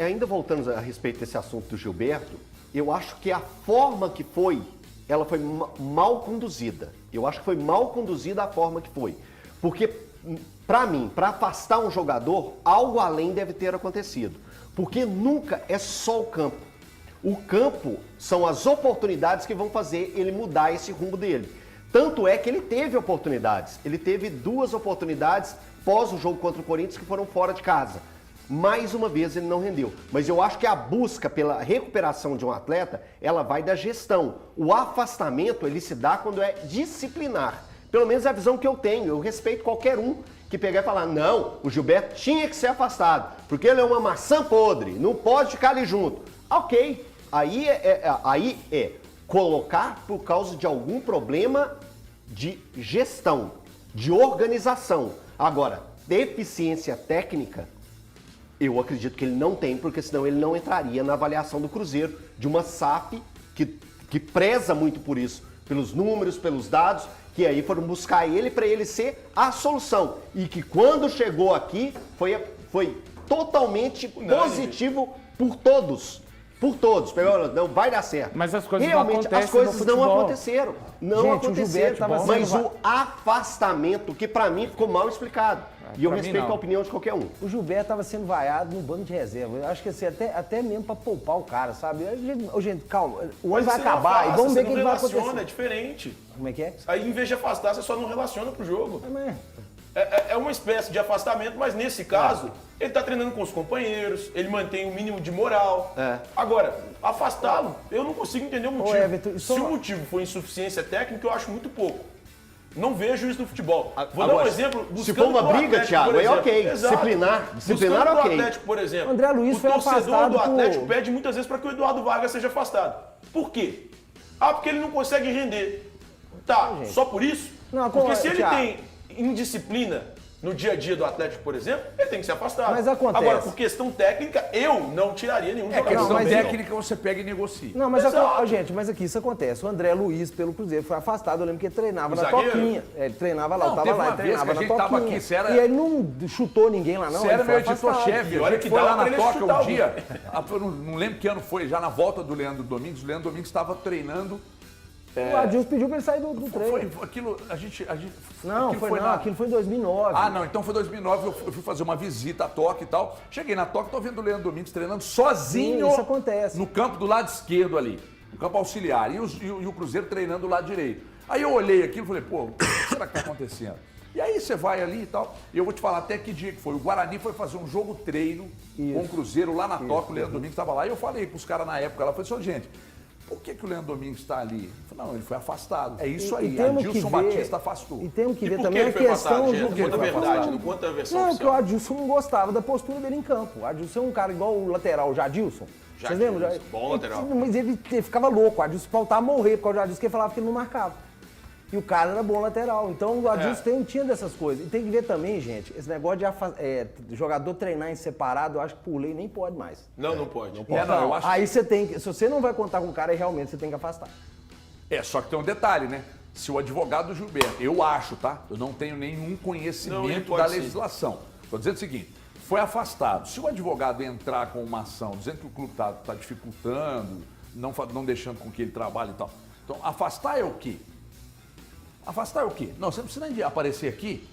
ainda voltando a respeito desse assunto do Gilberto, eu acho que a forma que foi, ela foi mal conduzida. Eu acho que foi mal conduzida a forma que foi. Porque, para mim, para afastar um jogador, algo além deve ter acontecido. Porque nunca é só o campo. O campo são as oportunidades que vão fazer ele mudar esse rumo dele. Tanto é que ele teve oportunidades. Ele teve 2 oportunidades pós o jogo contra o Corinthians que foram fora de casa. Mais uma vez ele não rendeu. Mas eu acho que a busca pela recuperação de um atleta, ela vai da gestão. O afastamento, ele se dá quando é disciplinar. Pelo menos é a visão que eu tenho. Eu respeito qualquer um que pegar e falar, não, o Gilberto tinha que ser afastado, porque ele é uma maçã podre, não pode ficar ali junto. Ok, aí é colocar por causa de algum problema de gestão, de organização. Agora, deficiência técnica, eu acredito que ele não tem, porque senão ele não entraria na avaliação do Cruzeiro, de uma SAF que preza muito por isso, pelos números, pelos dados, que aí foram buscar ele para ele ser a solução. E que quando chegou aqui, foi totalmente positivo por todos. Por todos. Pegou, não vai dar certo. Mas as coisas realmente, não acontecem as coisas no não futebol. aconteceram. Não Gente, o aconteceram. Gilberto tava Mas sendo o afastamento, que para mim ficou mal explicado. E eu pra mim, respeito não. a opinião de qualquer um. O Gilberto estava sendo vaiado no banco de reserva. Eu acho que assim, até mesmo para poupar o cara, sabe? Gente, calma, o ano vai você não acabar afasta, e vamos ver o você que não vai relaciona, acontecer. é diferente. Como é que é? Aí, em vez de afastar, você só não relaciona pro jogo. Mas, É uma espécie de afastamento, mas nesse caso, ele tá treinando com os companheiros, ele mantém o mínimo de moral. É. Agora, afastá-lo, eu não consigo entender o motivo. Everton, Se o motivo for insuficiência técnica, eu acho muito pouco. Não vejo isso no futebol. Vou Agora, dar um exemplo. se for uma pro briga, Atlético, Thiago, por aí exemplo. ok. Exato. Disciplinar Buscando ok. pro Atlético, por exemplo. O André Luiz o foi torcedor afastado do Atlético por- pede muitas vezes para que o Eduardo Vargas seja afastado. Por quê? Ah, porque ele não consegue render. Tá, só por isso? Não, Porque se ele Thiago. tem indisciplina no dia a dia do Atlético, por exemplo, ele tem que ser afastado. Mas acontece. Agora, por questão técnica, eu não tiraria nenhum É jogador. questão mas técnica, você pega e negocia. Não, mas Exato. gente, mas aqui isso acontece. O André Luiz, pelo Cruzeiro, foi afastado. Eu lembro que ele treinava O na zagueiro? Toquinha. Ele treinava lá, Não, eu tava teve lá, uma ele vez que treinava a gente na tava Toquinha. aqui, você era- E ele não chutou ninguém lá, não. Você ele era foi meu editor-chefe. E A olha gente que foi dava lá pra na ele Toca chutar um o dia. Eu não lembro que ano foi, já na volta do Leandro Domingues. O Leandro Domingues estava treinando. O Adilson pediu pra ele sair do treino. Foi aquilo. A gente Não, aquilo foi não, aquilo foi em 2009. Ah, não, então foi 2009, eu fui fazer uma visita à Toca e tal. Cheguei na Toca, tô vendo o Leandro Domingues treinando sozinho. Sim, isso acontece. No campo do lado esquerdo ali, no campo auxiliar. E o Cruzeiro treinando do lado direito. Aí eu olhei aquilo e falei, pô, o que será que tá acontecendo? E aí você vai ali e tal, e eu vou te falar até que dia que foi. O Guarani foi fazer um jogo treino com o Cruzeiro lá na Toca, o Leandro Domingues estava lá, e eu falei pros caras na época, ela falou assim, gente, por que o Leandro Domingues está ali? Eu falei, não, ele foi afastado. É isso aí, temos que Adilson ver- Batista afastou. E temos que E ver por também que a ele foi questão afastado, do gente? Conta a verdade, não conta a versão Não, porque o oficial. Adilson não gostava da postura dele em campo. O Adilson é um cara igual o lateral, o Jadilson. Vocês Jadilson, lembram? bom lateral. Mas ele ficava louco. O Adilson faltava morrer por causa do Adilson, que ele falava que ele não marcava. E o cara era bom lateral. Então o Adilson tinha dessas coisas. E tem que ver também, gente, esse negócio de jogador treinar em separado, eu acho que por lei nem pode mais. Não pode. não, Então, eu acho aí você tem que. Se você não vai contar com o cara, aí realmente você tem que afastar. Só que tem um detalhe, né? Se o advogado do Gilberto, eu acho, tá? Eu não tenho nenhum Não, ele conhecimento pode da sim. legislação. Estou dizendo o seguinte, foi afastado. Se o advogado entrar com uma ação dizendo que o clube está dificultando, não deixando com que ele trabalhe e tal. Então, afastar é o quê? Afastar é o quê? Não, você não precisa nem aparecer aqui.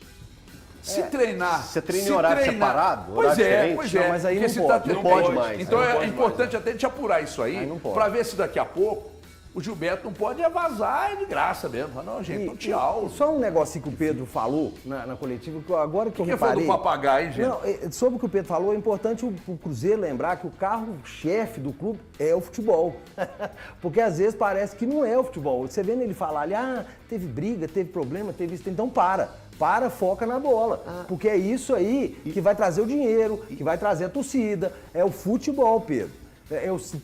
Se treinar... Você treina em se horário treinar- separado, Pois horário é, diferente? pois Não, é. mas aí porque não se pode, não pode mais. Então Não é pode importante mais, até a gente apurar isso Aí aí, não pode. para ver se daqui a pouco O Gilberto não pode vazar de graça mesmo. Fala, não, gente, tchau. Só um negocinho que o Pedro falou na coletiva, que agora que eu reparei... Foi do papagaio, gente? Não, sobre o que o Pedro falou, é importante o Cruzeiro lembrar que o carro-chefe do clube é o futebol. Porque às vezes parece que não é o futebol. Você vendo ele falar ali, teve briga, teve problema, teve isso, então para, foca na bola. Porque é isso aí que vai trazer o dinheiro, que vai trazer a torcida, é o futebol, Pedro.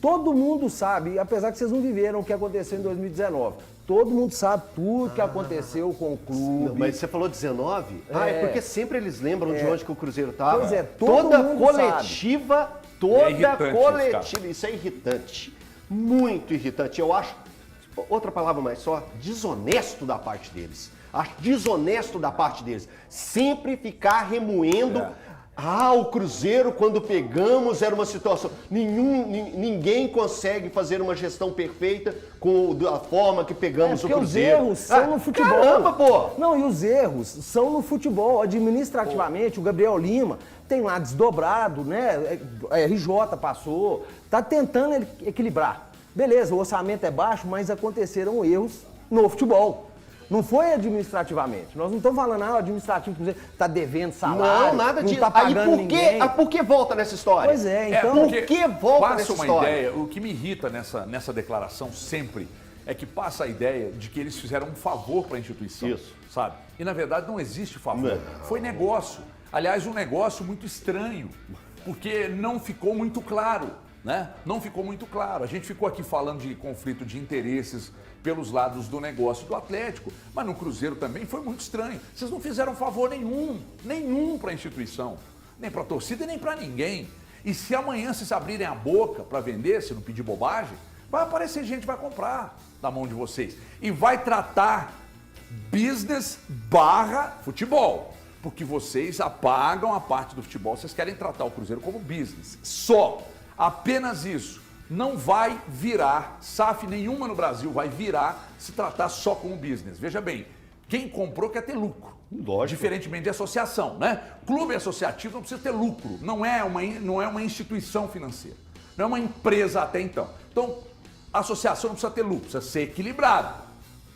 Todo mundo sabe, apesar que vocês não viveram o que aconteceu em 2019, todo mundo sabe tudo que aconteceu com o clube. Não, mas você falou 19? É porque sempre eles lembram de onde que o Cruzeiro estava. Pois é, toda mundo coletiva, sabe. toda coletiva, isso é irritante, muito irritante. Eu acho, outra palavra mais só, desonesto da parte deles. Acho desonesto da parte deles. Sempre ficar remoendo... o Cruzeiro, quando pegamos, era uma situação... Ninguém consegue fazer uma gestão perfeita com a forma que pegamos o Cruzeiro. Os erros são no futebol. Caramba, pô! Não, e os erros são no futebol. Administrativamente, o Gabriel Lima tem lá desdobrado, né? A RJ passou, tá tentando equilibrar. Beleza, o orçamento é baixo, mas aconteceram erros no futebol. Não foi administrativamente. Nós não estamos falando, o administrativo está devendo salário. Não, nada disso. Não está pagando ninguém. Por que volta nessa história? Pois é, então... Por que volta nessa história? Passa uma ideia, o que me irrita nessa declaração sempre é que passa a ideia de que eles fizeram um favor para a instituição. Isso. Sabe? E na verdade não existe favor. Não. Foi negócio. Aliás, um negócio muito estranho, porque não ficou muito claro. Né? Não ficou muito claro. A gente ficou aqui falando de conflito de interesses pelos lados do negócio do Atlético, mas no Cruzeiro também foi muito estranho. Vocês não fizeram favor nenhum para a instituição, nem para a torcida, nem para ninguém. E se amanhã vocês abrirem a boca para vender, se não pedir bobagem, vai aparecer gente que vai comprar da mão de vocês. E vai tratar business / futebol. Porque vocês apagam a parte do futebol, vocês querem tratar o Cruzeiro como business. Só. Apenas isso. Não vai virar, SAF nenhuma no Brasil vai virar se tratar só como business. Veja bem, quem comprou quer ter lucro. Lógico. Diferentemente de associação, né? Clube associativo não precisa ter lucro, não é uma instituição financeira, não é uma empresa até então. Então, a associação não precisa ter lucro, precisa ser equilibrado,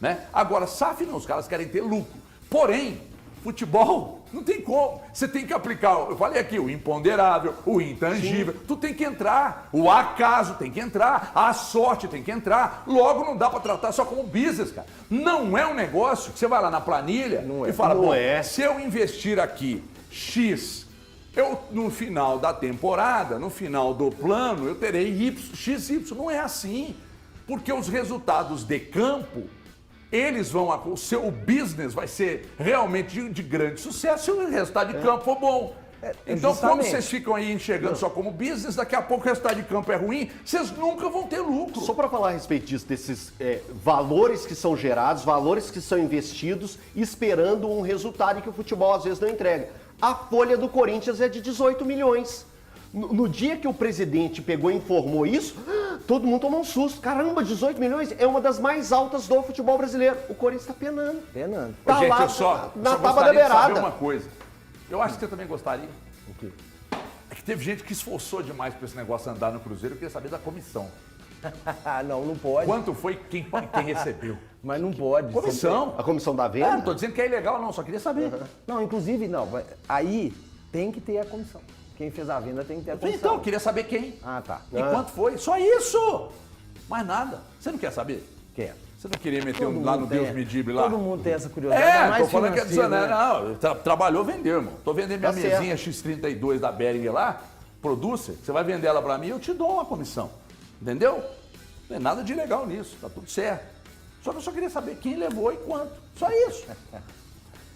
né? Agora, SAF não, os caras querem ter lucro. Porém, futebol não tem como. Você tem que aplicar, eu falei aqui, o imponderável, o intangível, tu tem que entrar, o acaso tem que entrar, a sorte tem que entrar. Logo não dá para tratar só como business, cara. Não é um negócio que você vai lá na planilha e fala, se eu investir aqui X, no final da temporada, no final do plano, eu terei Y, XY. Não é assim. Porque os resultados de campo, o business vai ser realmente de grande sucesso se o resultado de campo for bom. Então, justamente. quando vocês ficam aí enxergando só como business, daqui a pouco o resultado de campo é ruim, vocês nunca vão ter lucro. Só para falar a respeito disso, desses valores que são gerados, valores que são investidos, esperando um resultado que o futebol às vezes não entrega. A folha do Corinthians é de 18 milhões. No dia que o presidente pegou e informou isso, todo mundo tomou um susto. Caramba, 18 milhões é uma das mais altas do futebol brasileiro. O Corinthians está penando. Penando. Tá Gente, lá, eu só na tábua da gostaria de saber beirada. uma coisa. Eu acho que você também gostaria. O quê? É que teve gente que esforçou demais para esse negócio andar no Cruzeiro. Eu queria saber da comissão. Não pode. Quanto foi quem recebeu? Mas não pode. Comissão. A comissão da venda? Não estou dizendo que é ilegal, não. Só queria saber. Não, inclusive, não. Aí tem que ter a comissão. Quem fez a venda tem que ter a comissão. Então, eu queria saber quem. Ah, tá. E quanto foi? Só isso! Mais nada. Você não quer saber? Quer. Você não queria meter lá no Deus Medible lá? Todo mundo tem essa curiosidade. Tô falando que é financeiro, desonero. Não, trabalhou, vendeu, irmão. Tô vendendo minha Tá mesinha X32 da Behringer lá, producer. Você vai vender ela pra mim, eu te dou uma comissão. Entendeu? Não tem nada de ilegal nisso, tá tudo certo. Só que eu só queria saber quem levou e quanto. Só isso.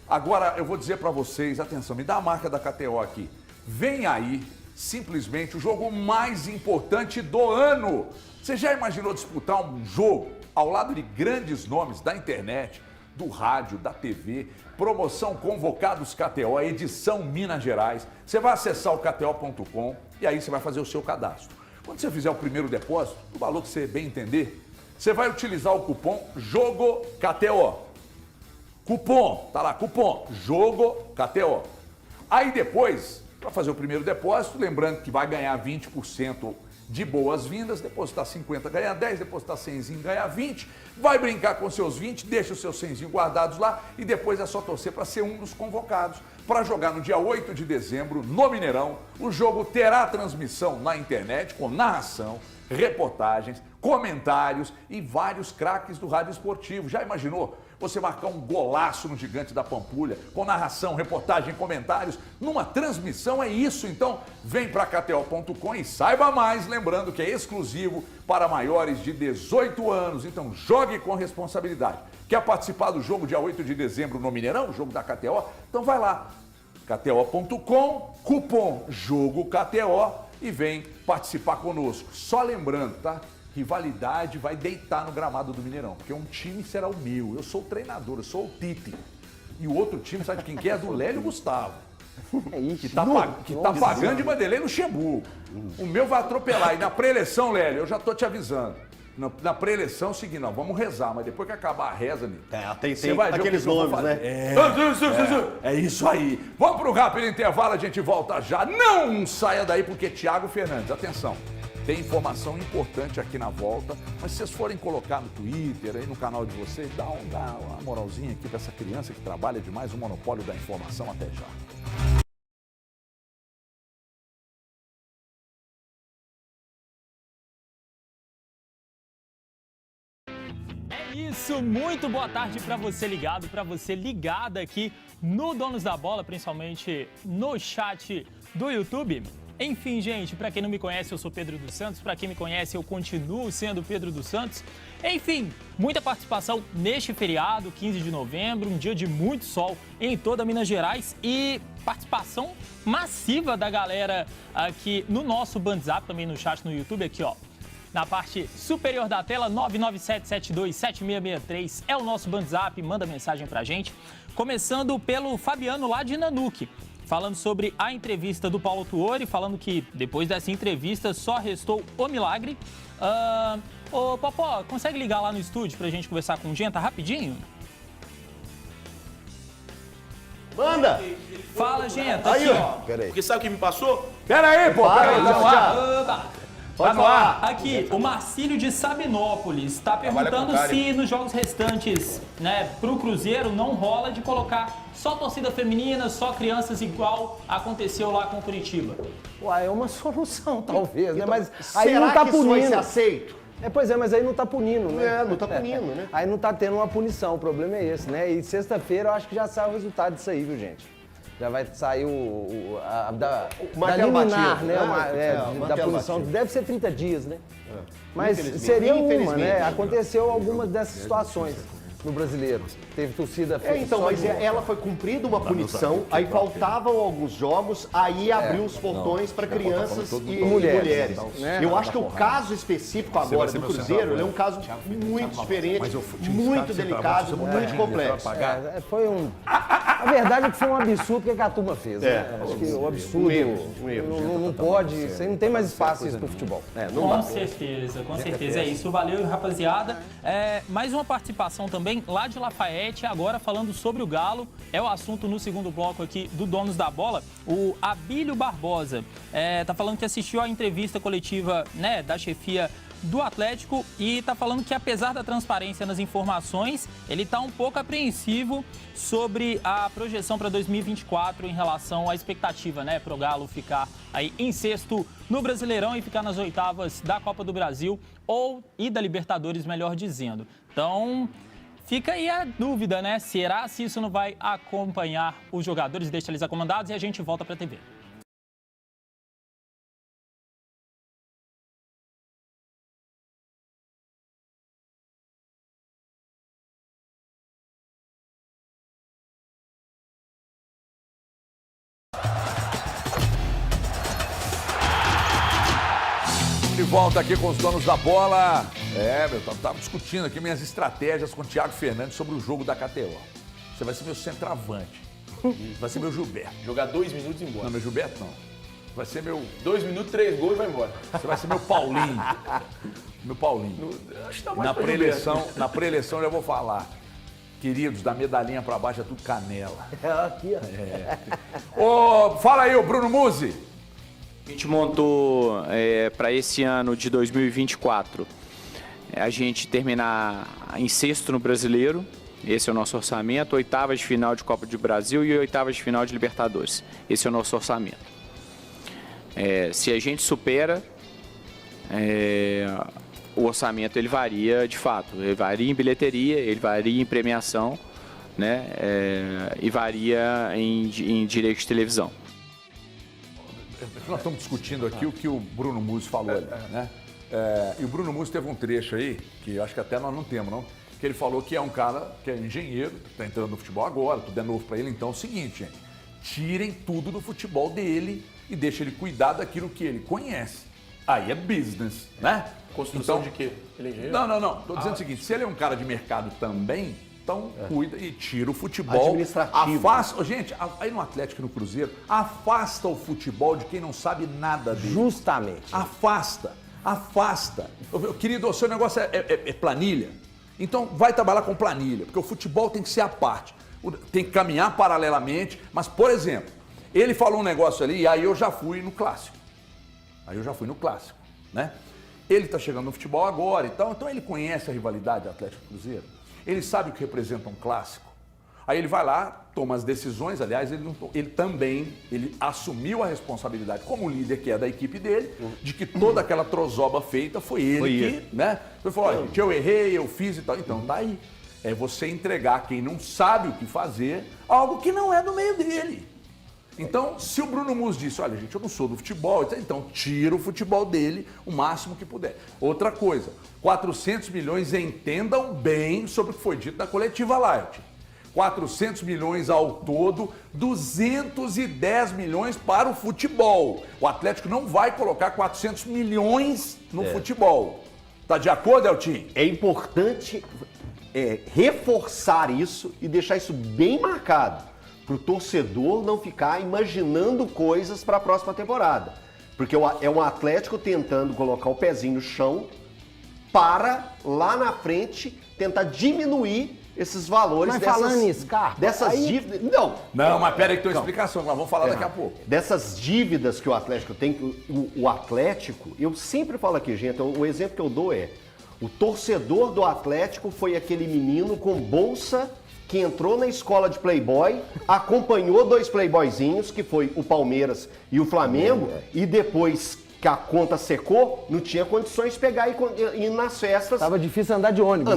Agora, eu vou dizer pra vocês, atenção, me dá a marca da KTO aqui. Vem aí, simplesmente, o jogo mais importante do ano. Você já imaginou disputar um jogo ao lado de grandes nomes da internet, do rádio, da TV, promoção Convocados KTO, edição Minas Gerais. Você vai acessar o kto.com e aí você vai fazer o seu cadastro. Quando você fizer o primeiro depósito, o valor que você bem entender, você vai utilizar o cupom JOGOKTO. Cupom, tá lá, cupom JOGOKTO. Aí depois, para fazer o primeiro depósito, lembrando que vai ganhar 20% de boas-vindas, depositar 50, ganha 10, depositar 100, ganha 20, vai brincar com seus 20, deixa os seus 100 guardados lá e depois é só torcer para ser um dos convocados para jogar no dia 8 de dezembro no Mineirão. O jogo terá transmissão na internet com narração, reportagens, comentários e vários craques do rádio esportivo. Já imaginou você marcar um golaço no Gigante da Pampulha, com narração, reportagem, comentários, numa transmissão? É isso. Então, vem para KTO.com e saiba mais, lembrando que é exclusivo para maiores de 18 anos. Então, jogue com responsabilidade. Quer participar do jogo dia 8 de dezembro no Mineirão, jogo da KTO? Então vai lá, KTO.com, cupom JOGO KTO e vem participar conosco. Só lembrando, tá? Rivalidade vai deitar no gramado do Mineirão, porque um time será o meu, eu sou o treinador, eu sou o Tite. E o outro time, sabe de quem que é? Do Lélio Gustavo. Que tá pagando de Vanderlei no Luxemburgo. O meu vai atropelar. E na pré-eleição, Lélio, eu já tô te avisando. Na pré-eleição, é o seguinte, não, vamos rezar, mas depois que acabar a reza, amigo, tem vai ver aqueles nomes, né? É isso aí. Vamos pro rápido intervalo, a gente volta já. Não saia daí, porque Thiago Fernandes, atenção, tem informação importante aqui na volta, mas se vocês forem colocar no Twitter, aí no canal de vocês, dá uma moralzinha aqui pra essa criança que trabalha demais, o monopólio da informação. Até já. Isso, muito boa tarde para você ligado, para você ligada aqui no Donos da Bola, principalmente no chat do YouTube. Enfim, gente, para quem não me conhece, eu sou Pedro dos Santos, para quem me conhece, eu continuo sendo Pedro dos Santos. Enfim, muita participação neste feriado, 15 de novembro, um dia de muito sol em toda Minas Gerais e participação massiva da galera aqui no nosso WhatsApp, também no chat no YouTube, aqui ó. Na parte superior da tela, 997727663 é o nosso WhatsApp, manda mensagem pra gente. Começando pelo Fabiano lá de Nanuque, falando sobre a entrevista do Paulo Tuori, falando que depois dessa entrevista só restou o milagre. Ô Popó, consegue ligar lá no estúdio pra gente conversar com o Genta rapidinho? Manda! Fala, Genta, Aí, aqui, ó. ó. Porque sabe o que me passou? Pera aí, pô. Tá no ar. Aqui, o Marcílio de Sabinópolis está perguntando se nos jogos restantes, né, pro Cruzeiro não rola de colocar só torcida feminina, só crianças igual aconteceu lá com o Curitiba. Uai, é uma solução, talvez, né? Mas Será aí não tá que isso vai ser punindo. aceito? Pois é, mas aí não tá punindo, né? Não tá punindo, né? Aí não tá tendo uma punição, o problema é esse, né? E sexta-feira eu acho que já sai o resultado disso aí, viu, gente? Já vai sair da liminar, né? Da punição. batido. Deve ser 30 dias, né? Mas seria uma, né? Aconteceu algumas dessas situações no Brasileiro. Teve torcida... Então, mas ela foi cumprida uma punição, aí faltavam alguns jogos, aí abriu os portões para crianças e mulheres. Então, né? Eu acho que o caso específico agora do Cruzeiro ele é um caso muito diferente, muito delicado, muito complexo. Foi um... A verdade é que foi um absurdo que a turma fez, né? Acho que o absurdo... Um erro. Não pode... Isso aí não tem mais espaço isso pro futebol. Com certeza é isso. Valeu, rapaziada. Mais uma participação também lá de Lafayette, agora falando sobre o Galo. É o assunto no segundo bloco aqui do Donos da Bola. O Abílio Barbosa tá falando que assistiu à entrevista coletiva, né, da chefia do Atlético e tá falando que apesar da transparência nas informações, ele tá um pouco apreensivo sobre a projeção para 2024 em relação à expectativa, né, pro Galo ficar aí em sexto no Brasileirão e ficar nas oitavas da Copa do Brasil e da Libertadores, melhor dizendo. Então, fica aí a dúvida, né? Será se isso não vai acompanhar os jogadores, deixa eles acomodados e a gente volta pra TV. De volta aqui com os Donos da Bola. Tava discutindo aqui minhas estratégias com o Thiago Fernandes sobre o jogo da KTO. Você vai ser meu centroavante. Vai ser meu Gilberto. Jogar 2 minutos e ir embora. Não, meu Gilberto não. Vai ser meu... 2 minutos, 3 gols e vai embora. Você vai ser meu Paulinho. Meu Paulinho. Acho que tá mais Na pré-eleição eu já vou falar. Queridos, da medalhinha pra baixo é tudo canela. Aqui, ó. Fala aí, o Bruno Musi. A gente montou para esse ano de 2024, a gente terminar em sexto no Brasileiro, esse é o nosso orçamento, oitavas de final de Copa do Brasil e oitavas de final de Libertadores, esse é o nosso orçamento. Se a gente supera, o orçamento ele varia de fato, ele varia em bilheteria, ele varia em premiação, né, e varia em direitos de televisão. Nós estamos discutindo aqui o que o Bruno Musi falou ali, né? E o Bruno Musi teve um trecho aí, que eu acho que até nós não temos, não? Que ele falou que é um cara que é engenheiro, está entrando no futebol agora, tudo é novo para ele. Então é o seguinte, gente, tirem tudo do futebol dele e deixem ele cuidar daquilo que ele conhece. Aí é business, né? Construção então, de quê? Ele é engenheiro? Não. Estou dizendo o seguinte, se ele é um cara de mercado também, então cuida e tira o futebol. Administrativo. Afasta, gente, aí no Atlético e no Cruzeiro, afasta o futebol de quem não sabe nada dele. Justamente. Afasta. Querido, o seu negócio é planilha. Então vai trabalhar com planilha, porque o futebol tem que ser à parte. Tem que caminhar paralelamente. Mas, por exemplo, ele falou um negócio ali e aí eu já fui no clássico. Né? Ele está chegando no futebol agora e tal, então ele conhece a rivalidade Atlético e Cruzeiro. Ele sabe o que representa um clássico. Aí ele vai lá, toma as decisões, aliás, ele assumiu a responsabilidade como líder que é da equipe dele, de que toda aquela trozoba feita foi ele que, né? Ele falou, olha, gente, eu errei, eu fiz e tal. Então tá aí. É você entregar a quem não sabe o que fazer algo que não é do meio dele. Então, se o Bruno Musi disse, olha, gente, eu não sou do futebol, então tira o futebol dele o máximo que puder. Outra coisa, 400 milhões, entendam bem sobre o que foi dito na coletiva Light. 400 milhões ao todo, 210 milhões para o futebol. O Atlético não vai colocar 400 milhões no futebol. Tá de acordo, Eltinho? É importante reforçar isso e deixar isso bem marcado, para o torcedor não ficar imaginando coisas para a próxima temporada. Porque é um Atlético tentando colocar o pezinho no chão para, lá na frente, tentar diminuir esses valores. Mas falando em Scarpa, dessas dívidas... Não, mas pera aí que tem uma explicação, nós vamos falar daqui a pouco. Dessas dívidas que o Atlético tem, o Atlético, eu sempre falo aqui, gente, o exemplo que eu dou é, o torcedor do Atlético foi aquele menino com bolsa que entrou na escola de Playboy, acompanhou 2 Playboyzinhos, que foi o Palmeiras e o Flamengo, e depois que a conta secou, não tinha condições de pegar e ir nas festas. Tava difícil andar de ônibus.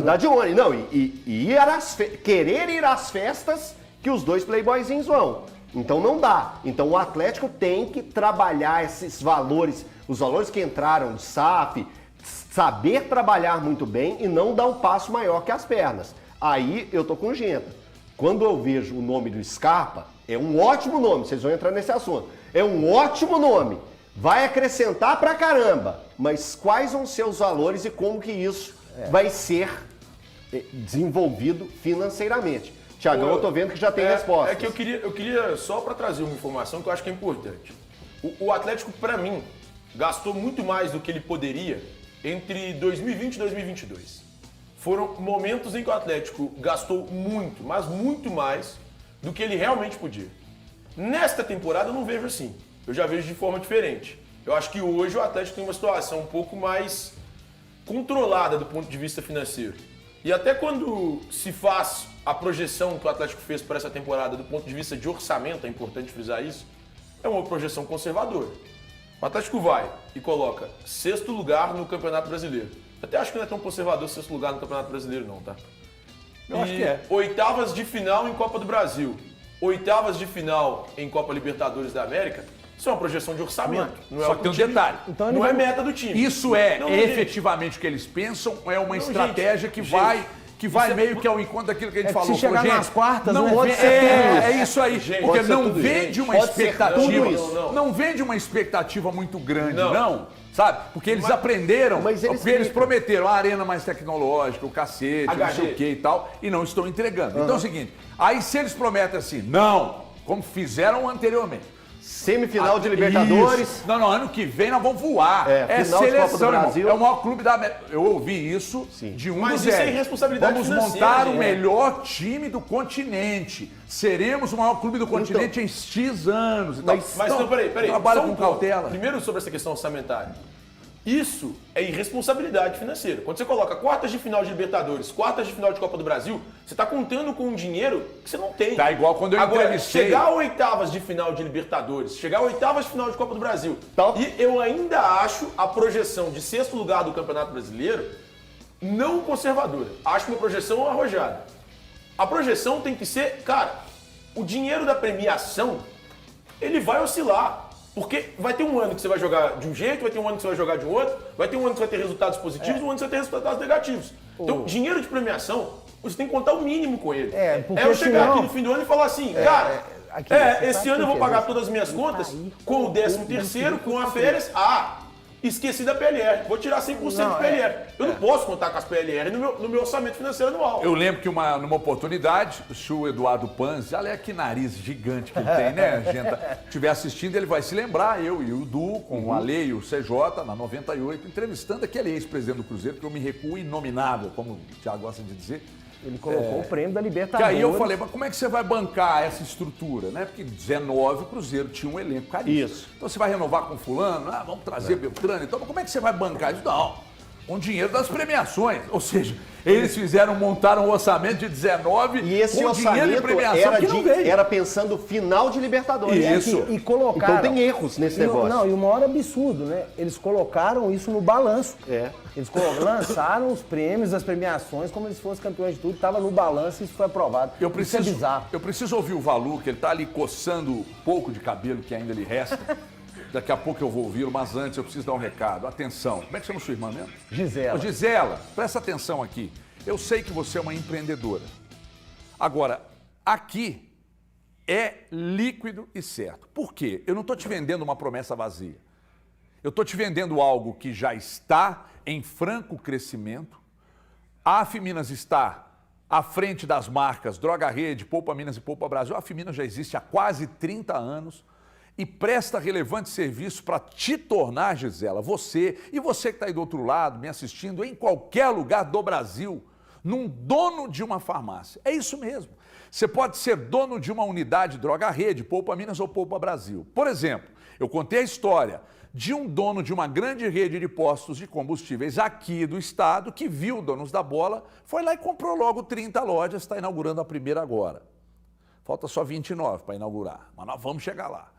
Querer ir às festas que os 2 Playboyzinhos vão. Então não dá. Então o Atlético tem que trabalhar esses valores, os valores que entraram de SAF, saber trabalhar muito bem e não dar um passo maior que as pernas. Aí eu tô com o Genta. Quando eu vejo o nome do Scarpa, é um ótimo nome, vocês vão entrar nesse assunto. É um ótimo nome, vai acrescentar pra caramba, mas quais vão ser os valores e como que isso vai ser desenvolvido financeiramente? Tiagão, eu tô vendo que já tem resposta. É que eu queria só para trazer uma informação que eu acho que é importante. O Atlético, para mim, gastou muito mais do que ele poderia entre 2020 e 2022. Foram momentos em que o Atlético gastou muito, mas muito mais do que ele realmente podia. Nesta temporada eu não vejo assim. Eu já vejo de forma diferente. Eu acho que hoje o Atlético tem uma situação um pouco mais controlada do ponto de vista financeiro. E até quando se faz a projeção que o Atlético fez para essa temporada do ponto de vista de orçamento, é importante frisar isso, é uma projeção conservadora. O Atlético vai e coloca 6º lugar no Campeonato Brasileiro. Até acho que não é tão conservador 6º lugar no Campeonato Brasileiro não, tá? Eu acho que é. Oitavas de final em Copa do Brasil, oitavas de final em Copa Libertadores da América, isso é uma projeção de orçamento. Não é só que tem um detalhe. Então, não é meta do time. Isso efetivamente o que eles pensam, é uma estratégia que vai meio que ao encontro daquilo que a gente falou. Se chegar nas quartas, não pode ser é isso aí. Porque não vende uma expectativa. Não vende uma expectativa muito grande, não. Sabe? Porque eles aprenderam, porque eles prometeram a arena mais tecnológica, o cacete, não sei o que e tal, e não estão entregando. Então é o seguinte, aí se eles prometem assim, não, como fizeram anteriormente, Semifinal de Libertadores. Isso. Não, ano que vem nós vamos voar. Final de seleção, Copa do Brasil. É o maior clube da América. Eu ouvi isso de um Mas dos isso é velhos. irresponsabilidade Vamos financeira, montar o gente. melhor time do continente. Seremos o maior clube do continente em X anos. E Mas tal. não, peraí. Trabalha só com um ponto. cautela. Primeiro sobre essa questão orçamentária. Isso é irresponsabilidade financeira. Quando você coloca quartas de final de Libertadores, quartas de final de Copa do Brasil, você está contando com um dinheiro que você não tem. Tá igual quando eu Agora, entrevistei. chegar a oitavas de final de Libertadores, chegar a oitavas de final de Copa do Brasil, e eu ainda acho a projeção de 6º lugar do Campeonato Brasileiro não conservadora. Acho uma projeção arrojada. A projeção tem que ser, cara, o dinheiro da premiação, ele vai oscilar. Porque vai ter um ano que você vai jogar de um jeito, vai ter um ano que você vai jogar de outro, vai ter um ano que você vai ter resultados positivos, um ano que você vai ter resultados negativos. Então, dinheiro de premiação, você tem que contar o mínimo com ele. Porque eu chegar senão- aqui no fim do ano e falar assim, cara, você esse sabe ano eu vou que é pagar isso. todas as minhas contas com o 13º, com a férias. Esqueci da PLR, vou tirar 100% de PLR. Eu não posso contar com as PLR no meu orçamento financeiro anual. Eu lembro que numa oportunidade, se o Eduardo Panzi, olha que nariz gigante que ele tem, né, gente? Estiver assistindo, ele vai se lembrar, eu e o Du, com o Ale e o CJ, na 98, entrevistando aquele ex-presidente do Cruzeiro, que eu me recuo inominável, como o Thiago gosta de dizer. Ele colocou o prêmio da Que Libertadores. aí eu falei, mas como é que você vai bancar essa estrutura, né? Porque 19 o Cruzeiro tinha um elenco caríssimo. Isso. Então você vai renovar com fulano, vamos trazer Beltrano, então como é que você vai bancar isso? Não, com dinheiro das premiações. Ou seja, eles montaram um orçamento de 19 E esse com dinheiro de orçamento premiação que não veio. era pensando final de Libertadores. Isso. E colocaram... Então tem erros nesse negócio. E o maior absurdo, né? Eles colocaram isso no balanço. Eles lançaram os prêmios, as premiações, como se fossem campeões de tudo, estava no balanço e isso foi aprovado. Isso é bizarro. Eu preciso ouvir o Valu, que ele está ali coçando o pouco de cabelo que ainda lhe resta. Daqui a pouco eu vou ouvi-lo, mas antes eu preciso dar um recado. Atenção. Como é que chama sua irmã mesmo? Gisela. Ô, Gisela, presta atenção aqui. Eu sei que você é uma empreendedora. Agora, aqui é líquido e certo. Por quê? Eu não estou te vendendo uma promessa vazia. Eu estou te vendendo algo que já está em franco crescimento. A Afiminas está à frente das marcas Droga Rede, Poupa Minas e Poupa Brasil. A Afiminas já existe há quase 30 anos e presta relevante serviço para te tornar, Gisela, você e você que está aí do outro lado, me assistindo, em qualquer lugar do Brasil, num dono de uma farmácia. É isso mesmo. Você pode ser dono de uma unidade Droga Rede, Poupa Minas ou Poupa Brasil. Por exemplo, eu contei a história de um dono de uma grande rede de postos de combustíveis aqui do estado, que viu Donos da Bola, foi lá e comprou logo 30 lojas, está inaugurando a primeira agora. Falta só 29 para inaugurar, mas nós vamos chegar lá.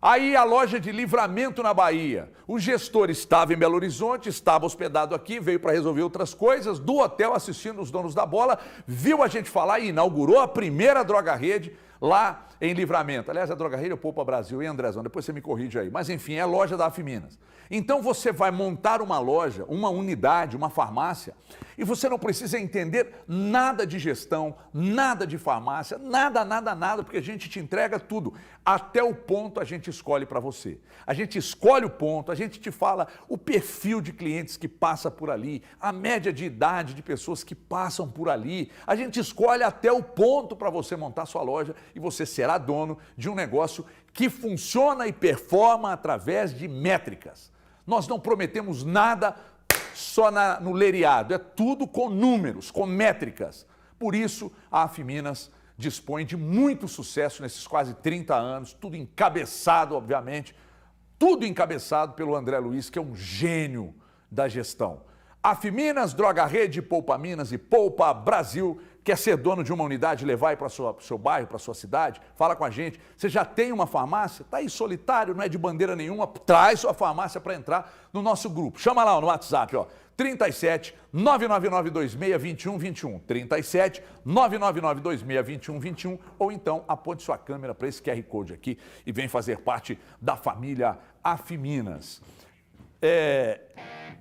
Aí a loja de Livramento na Bahia. O gestor estava em Belo Horizonte, estava hospedado aqui, veio para resolver outras coisas, do hotel assistindo os Donos da Bola, viu a gente falar e inaugurou a primeira Droga Rede lá em Livramento. Aliás, a Droga Rede é o Poupa Brasil, hein, Andrezão? Depois você me corrige aí. Mas enfim, é a loja da Afiminas. Então você vai montar uma loja, uma unidade, uma farmácia, e você não precisa entender nada de gestão, nada de farmácia, nada, porque a gente te entrega tudo. Até o ponto a gente escolhe para você. A gente escolhe o ponto, a gente te fala o perfil de clientes que passa por ali, a média de idade de pessoas que passam por ali. A gente escolhe até o ponto para você montar sua loja e você será dono de um negócio que funciona e performa através de métricas. Nós não prometemos nada só no lereado, é tudo com números, com métricas. Por isso, a Afiminas dispõe de muito sucesso nesses quase 30 anos, tudo encabeçado, obviamente, tudo encabeçado pelo André Luiz, que é um gênio da gestão. Afiminas, Droga Rede, Poupa Minas e Poupa Brasil. Quer ser dono de uma unidade, levar aí para o seu bairro, para a sua cidade? Fala com a gente. Você já tem uma farmácia? Está aí solitário, não é de bandeira nenhuma? Traz sua farmácia para entrar no nosso grupo. Chama lá no WhatsApp, ó, 37 999262121. 37 999262121. Ou então aponte sua câmera para esse QR Code aqui e vem fazer parte da família Afiminas.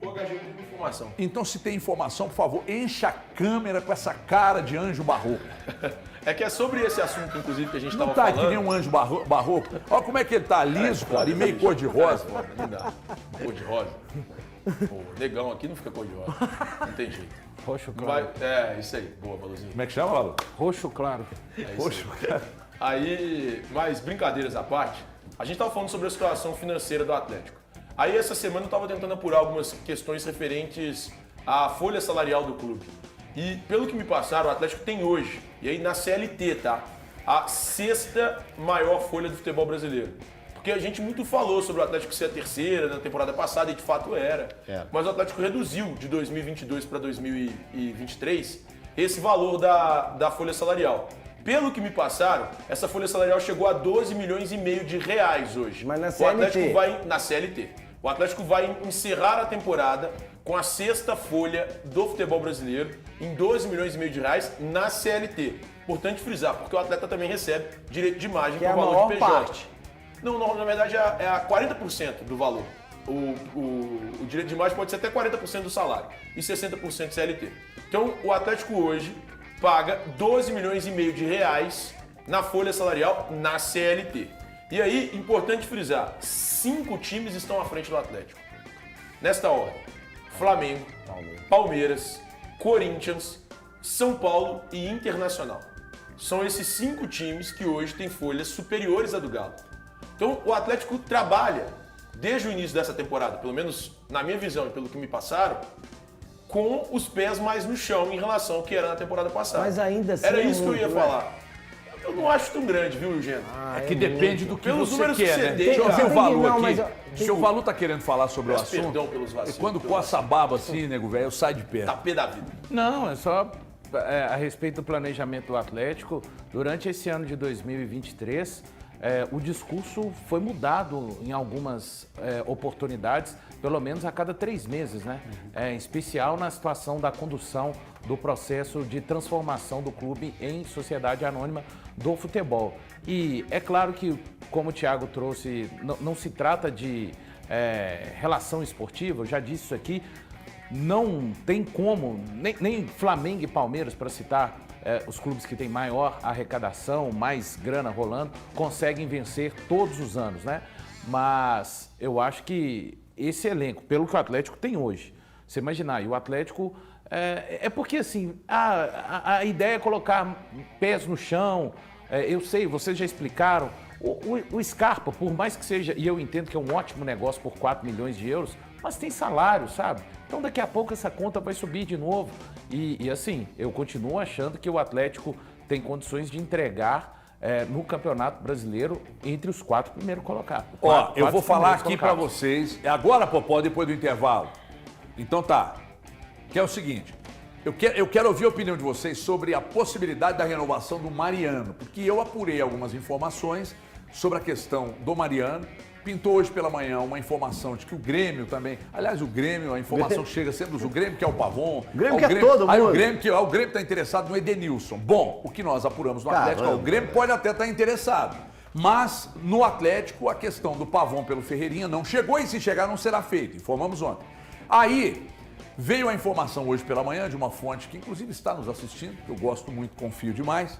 Pô, HG, tem informação. Então, se tem informação, por favor, encha a câmera com essa cara de anjo barroco. É que é sobre esse assunto, inclusive, que a gente estava Não tá falando. que nem um anjo barroco. Olha como é que ele tá liso, cara, e meio cor-de-rosa. Não dá. Cor-de-rosa. O negão aqui não fica cor-de-rosa. Não tem jeito. Roxo claro. Isso aí. Boa, Valuzinho. Como é que chama, Valu? Roxo claro. Roxo claro. Aí, mas brincadeiras à parte, A gente estava falando sobre a situação financeira do Atlético. Aí essa semana eu estava tentando apurar algumas questões referentes à folha salarial do clube. E pelo que me passaram, o Atlético tem hoje, e aí na CLT, tá? A 6ª maior folha do futebol brasileiro. Porque a gente muito falou sobre o Atlético ser a 3ª na temporada passada, e de fato era. Mas o Atlético reduziu de 2022 para 2023 esse valor da folha salarial. Pelo que me passaram, essa folha salarial chegou a 12 milhões e meio de reais hoje. Mas na O CLT. Atlético vai na CLT. O Atlético vai encerrar a temporada com a 6ª folha do futebol brasileiro em 12 milhões e meio de reais na CLT. Importante frisar, porque o atleta também recebe direito de imagem Que é por a valor maior de PJ. parte. Não, na verdade é a 40% do valor. O direito de imagem pode ser até 40% do salário e 60% CLT. Então o Atlético hoje paga 12 milhões e meio de reais na folha salarial na CLT. E aí, importante frisar, 5 times estão à frente do Atlético. Nesta ordem: Flamengo, Palmeiras, Corinthians, São Paulo e Internacional. São esses 5 times que hoje têm folhas superiores à do Galo. Então o Atlético trabalha, desde o início dessa temporada, pelo menos na minha visão e pelo que me passaram, com os pés mais no chão em relação ao que era na temporada passada. Mas ainda assim era é isso que eu ia muito, né? falar. Eu não acho tão grande, viu, Eugênio? É que depende do que Pelos você números que quer, você né? tem, Deixa eu cara. ver o Tem que- valor não, aqui. mas eu- O seu Valu tá querendo falar sobre o Peço assunto. perdão pelos vacilos. Quando pelo coça a baba assim, nego velho, eu saio de perto. Tá pé da vida. Não, é só a respeito do planejamento do Atlético. Durante esse ano de 2023, o discurso foi mudado em algumas oportunidades, pelo menos a cada 3 meses, né? Em especial na situação da condução do processo de transformação do clube em sociedade anônima do futebol. E é claro que, como o Thiago trouxe, não se trata de relação esportiva, eu já disse isso aqui, não tem como, nem Flamengo e Palmeiras, para citar os clubes que têm maior arrecadação, mais grana rolando, conseguem vencer todos os anos, né? Mas eu acho que esse elenco, pelo que o Atlético tem hoje, você imaginar, e o Atlético é porque assim, a ideia é colocar pés no chão, eu sei, vocês já explicaram, o Scarpa, por mais que seja, e eu entendo que é um ótimo negócio por 4 milhões de euros, mas tem salário, sabe? Então daqui a pouco essa conta vai subir de novo. E assim, eu continuo achando que o Atlético tem condições de entregar no Campeonato Brasileiro entre os 4 primeiros colocados. Ó, eu vou falar aqui pra vocês, agora, Popó, depois do intervalo. Então tá, que é o seguinte, eu quero ouvir a opinião de vocês sobre a possibilidade da renovação do Mariano, porque eu apurei algumas informações sobre a questão do Mariano. Pintou hoje pela manhã uma informação de que o Grêmio também... Aliás, o Grêmio, a informação chega sempre do Grêmio, que é o Pavon. O Grêmio quer todo Aí mundo. o Grêmio está interessado no Edenilson. Bom, o que nós apuramos no Atlético, o Grêmio pode até estar interessado. Mas no Atlético, a questão do Pavon pelo Ferreirinha não chegou e se chegar não será feito. Informamos ontem. Aí veio a informação hoje pela manhã de uma fonte que inclusive está nos assistindo, que eu gosto muito, confio demais,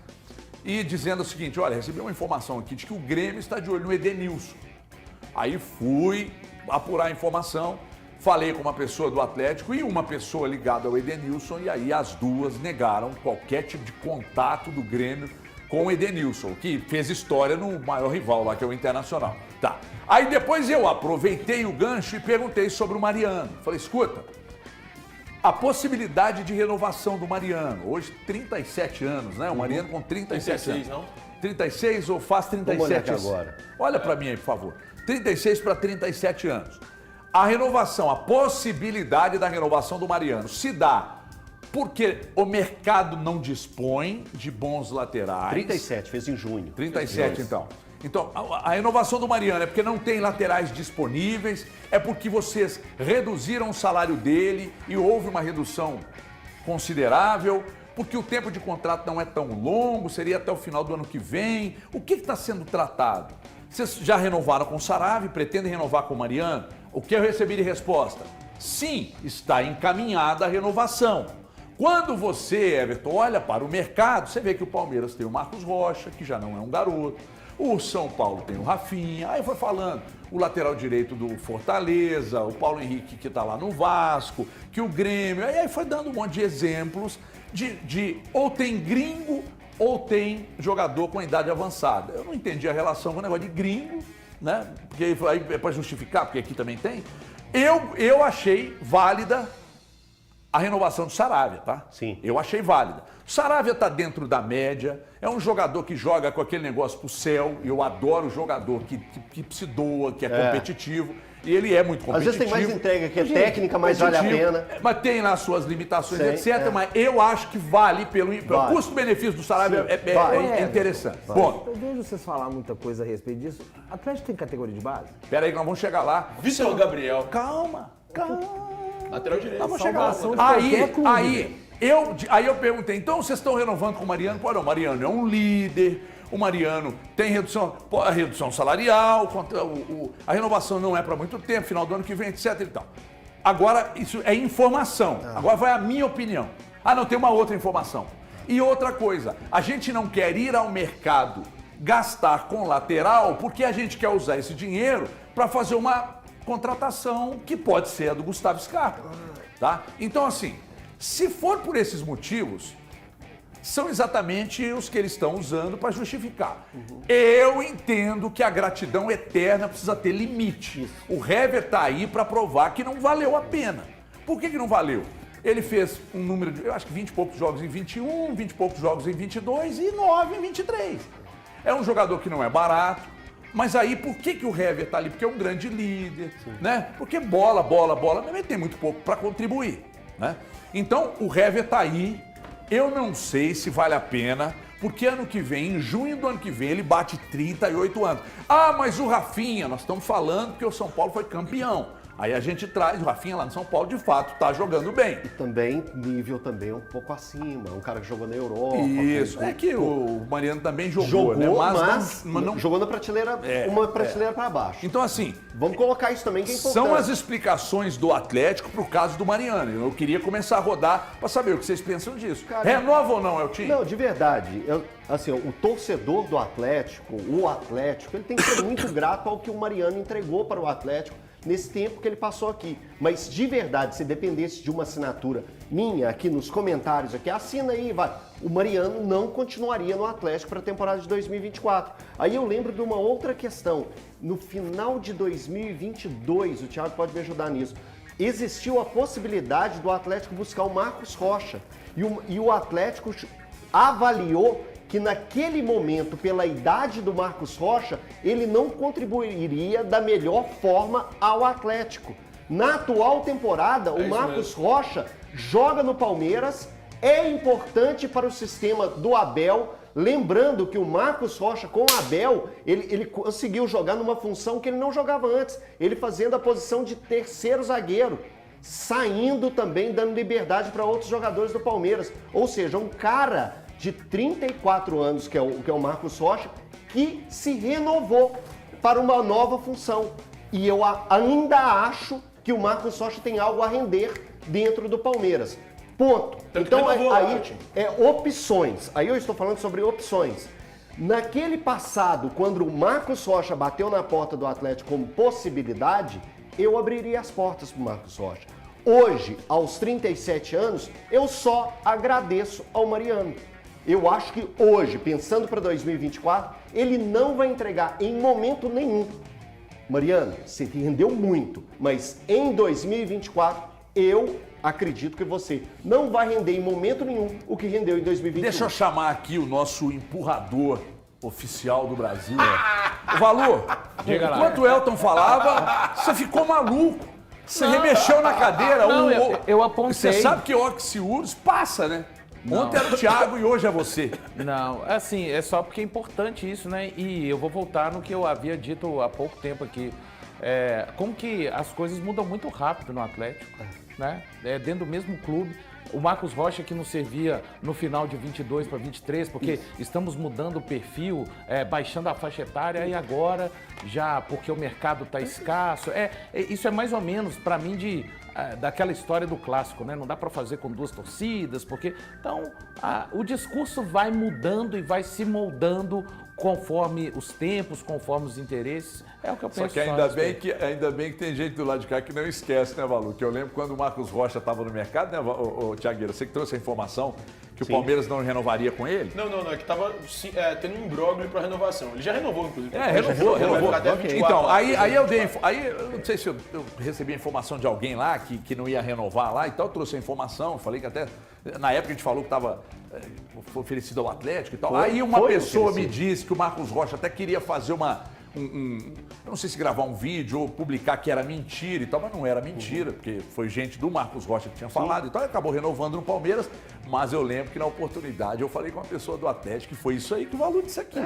e dizendo o seguinte, olha, recebi uma informação aqui de que o Grêmio está de olho no Edenilson. Aí fui apurar a informação, falei com uma pessoa do Atlético e uma pessoa ligada ao Edenilson, e aí as duas negaram qualquer tipo de contato do Grêmio com o Edenilson, que fez história no maior rival lá, que é o Internacional. Tá. Aí depois eu aproveitei o gancho e perguntei sobre o Mariano. Falei, escuta, a possibilidade de renovação do Mariano, hoje 37 anos, né? O Mariano com 37 anos. 36, não? 36 ou faz 37 aqui agora. Olha para mim aí, por favor. 36 para 37 anos. A renovação, a possibilidade da renovação do Mariano se dá porque o mercado não dispõe de bons laterais. 37, fez em junho. 37, então. Então, a renovação do Mariano é porque não tem laterais disponíveis, é porque vocês reduziram o salário dele e houve uma redução considerável, porque o tempo de contrato não é tão longo, seria até o final do ano que vem. O que está sendo tratado? Vocês já renovaram com o Sarave, pretendem renovar com o Mariano? O que eu recebi de resposta? Sim, está encaminhada a renovação. Quando você, Everton, olha para o mercado, você vê que o Palmeiras tem o Marcos Rocha, que já não é um garoto. O São Paulo tem o Rafinha, aí foi falando o lateral direito do Fortaleza, o Paulo Henrique que está lá no Vasco, que o Grêmio, aí foi dando um monte de exemplos de ou tem gringo ou tem jogador com idade avançada. Eu não entendi a relação com o negócio de gringo né? Porque aí é para justificar, porque aqui também tem. Eu achei válida a renovação do Saravia, tá? Sim. Eu achei válida. O Saravia tá dentro da média, é um jogador que joga com aquele negócio pro céu, e eu adoro jogador que se doa, que é competitivo, e ele é muito competitivo. Às vezes tem mais entrega, que é técnica, mas vale a pena. Mas tem lá suas limitações, Sei, etc. Mas eu acho que vale pelo custo-benefício do Saravia, é interessante. Bom, Eu vejo vocês falar muita coisa a respeito disso. Atlético tem categoria de base? pera aí que nós vamos chegar lá. Vitor Gabriel. Calma. Lateral direito. Nós vamos chegar lá. Salvação de qualquer clube, Aí eu perguntei, então vocês estão renovando com o Mariano? Pô, não, o Mariano é um líder, o Mariano tem redução salarial, a renovação não é para muito tempo, final do ano que vem, etc e tal. Agora, isso é informação. Agora vai a minha opinião. Ah, não, tem uma outra informação. E outra coisa, a gente não quer ir ao mercado gastar com lateral porque a gente quer usar esse dinheiro para fazer uma contratação que pode ser a do Gustavo Scarpa, tá? Então, assim, se for por esses motivos, são exatamente os que eles estão usando para justificar. Eu entendo que a gratidão eterna precisa ter limite. O Hever tá aí para provar que não valeu a pena. Por que não valeu? Ele fez um número de, eu acho que 20 e poucos jogos em 21, 20 e poucos jogos em 22 e 9 em 23. É um jogador que não é barato. Mas aí, por que o Hever tá ali? Porque é um grande líder, né? Porque bola, mas ele tem muito pouco para contribuir, né? Então, o Hever tá aí. Eu não sei se vale a pena, porque ano que vem, em junho do ano que vem, ele bate 38 anos. Ah, mas o Rafinha, nós estamos falando que o São Paulo foi campeão. Aí a gente traz o Rafinha lá no São Paulo, de fato, tá jogando bem. E também, nível também um pouco acima, um cara que jogou na Europa. Isso, é que o Mariano também jogou, né? Mas não jogou na prateleira, uma prateleira para baixo. Então, assim, vamos colocar isso também, que é importante. São as explicações do Atlético pro caso do Mariano. Eu queria começar a rodar para saber o que vocês pensam disso. Cara, renova ou não, Eltinho? Não, de verdade. Assim, o torcedor do Atlético, ele tem que ser muito grato ao que o Mariano entregou para o Atlético nesse tempo que ele passou aqui. Mas, de verdade, se dependesse de uma assinatura minha aqui nos comentários, aqui, assina aí, vai. O Mariano não continuaria no Atlético para a temporada de 2024. Aí eu lembro de uma outra questão. No final de 2022, o Thiago pode me ajudar nisso, existiu a possibilidade do Atlético buscar o Marcos Rocha. E o Atlético avaliou que naquele momento, pela idade do Marcos Rocha, ele não contribuiria da melhor forma ao Atlético. Na atual temporada, o Marcos Rocha joga no Palmeiras, é importante para o sistema do Abel. Lembrando que o Marcos Rocha, com o Abel, ele conseguiu jogar numa função que ele não jogava antes. Ele fazendo a posição de terceiro zagueiro, saindo também, dando liberdade para outros jogadores do Palmeiras. Ou seja, um cara de 34 anos, que é o Marcos Rocha, que se renovou para uma nova função. E eu ainda acho que o Marcos Rocha tem algo a render dentro do Palmeiras. Ponto. Então aí opções. Aí eu estou falando sobre opções. Naquele passado, quando o Marcos Rocha bateu na porta do Atlético como possibilidade, eu abriria as portas para o Marcos Rocha. Hoje, aos 37 anos, eu só agradeço ao Mariano. Eu acho que hoje, pensando para 2024, ele não vai entregar em momento nenhum. Mariano, você rendeu muito, mas em 2024, eu acredito que você não vai render em momento nenhum o que rendeu em 2021. Deixa eu chamar aqui o nosso empurrador oficial do Brasil. O Valor, enquanto o Elton falava, você ficou maluco. Você remexeu na cadeira. Eu apontei. Você sabe que Oxiurus passa, né? Ontem era o Thiago e hoje é você. Não, assim, é só porque é importante isso, né? E eu vou voltar no que eu havia dito há pouco tempo aqui. Como que as coisas mudam muito rápido no Atlético, né? Dentro do mesmo clube. O Marcos Rocha que nos servia no final de 22 para 23, porque estamos mudando o perfil, baixando a faixa etária e agora, já porque o mercado está escasso. Isso é mais ou menos, para mim, daquela história do clássico, né? Não dá para fazer com duas torcidas, porque... Então, o discurso vai mudando e vai se moldando conforme os tempos, conforme os interesses. É o que eu penso. Só que ainda bem que tem gente do lado de cá que não esquece, né, Valu? Que eu lembro quando o Marcos Rocha estava no mercado, né, o Thiagueira, você que trouxe a informação, que o Palmeiras não renovaria com ele? Não, é que tava tendo um imbróglio para renovação. Ele já renovou, inclusive. Renovou. Vai ficar até 24 Então, lá. aí eu não sei se eu recebi a informação de alguém lá que não ia renovar lá e tal, eu trouxe a informação, falei que até, na época a gente falou que estava oferecido ao Atlético e tal. Aí uma pessoa me disse que o Marcos Rocha até queria fazer eu não sei se gravar um vídeo ou publicar que era mentira e tal, mas não era mentira, porque foi gente do Marcos Rocha que tinha falado, então ele acabou renovando no Palmeiras, mas eu lembro que na oportunidade eu falei com uma pessoa do Atlético que foi isso aí que o valor disso aqui.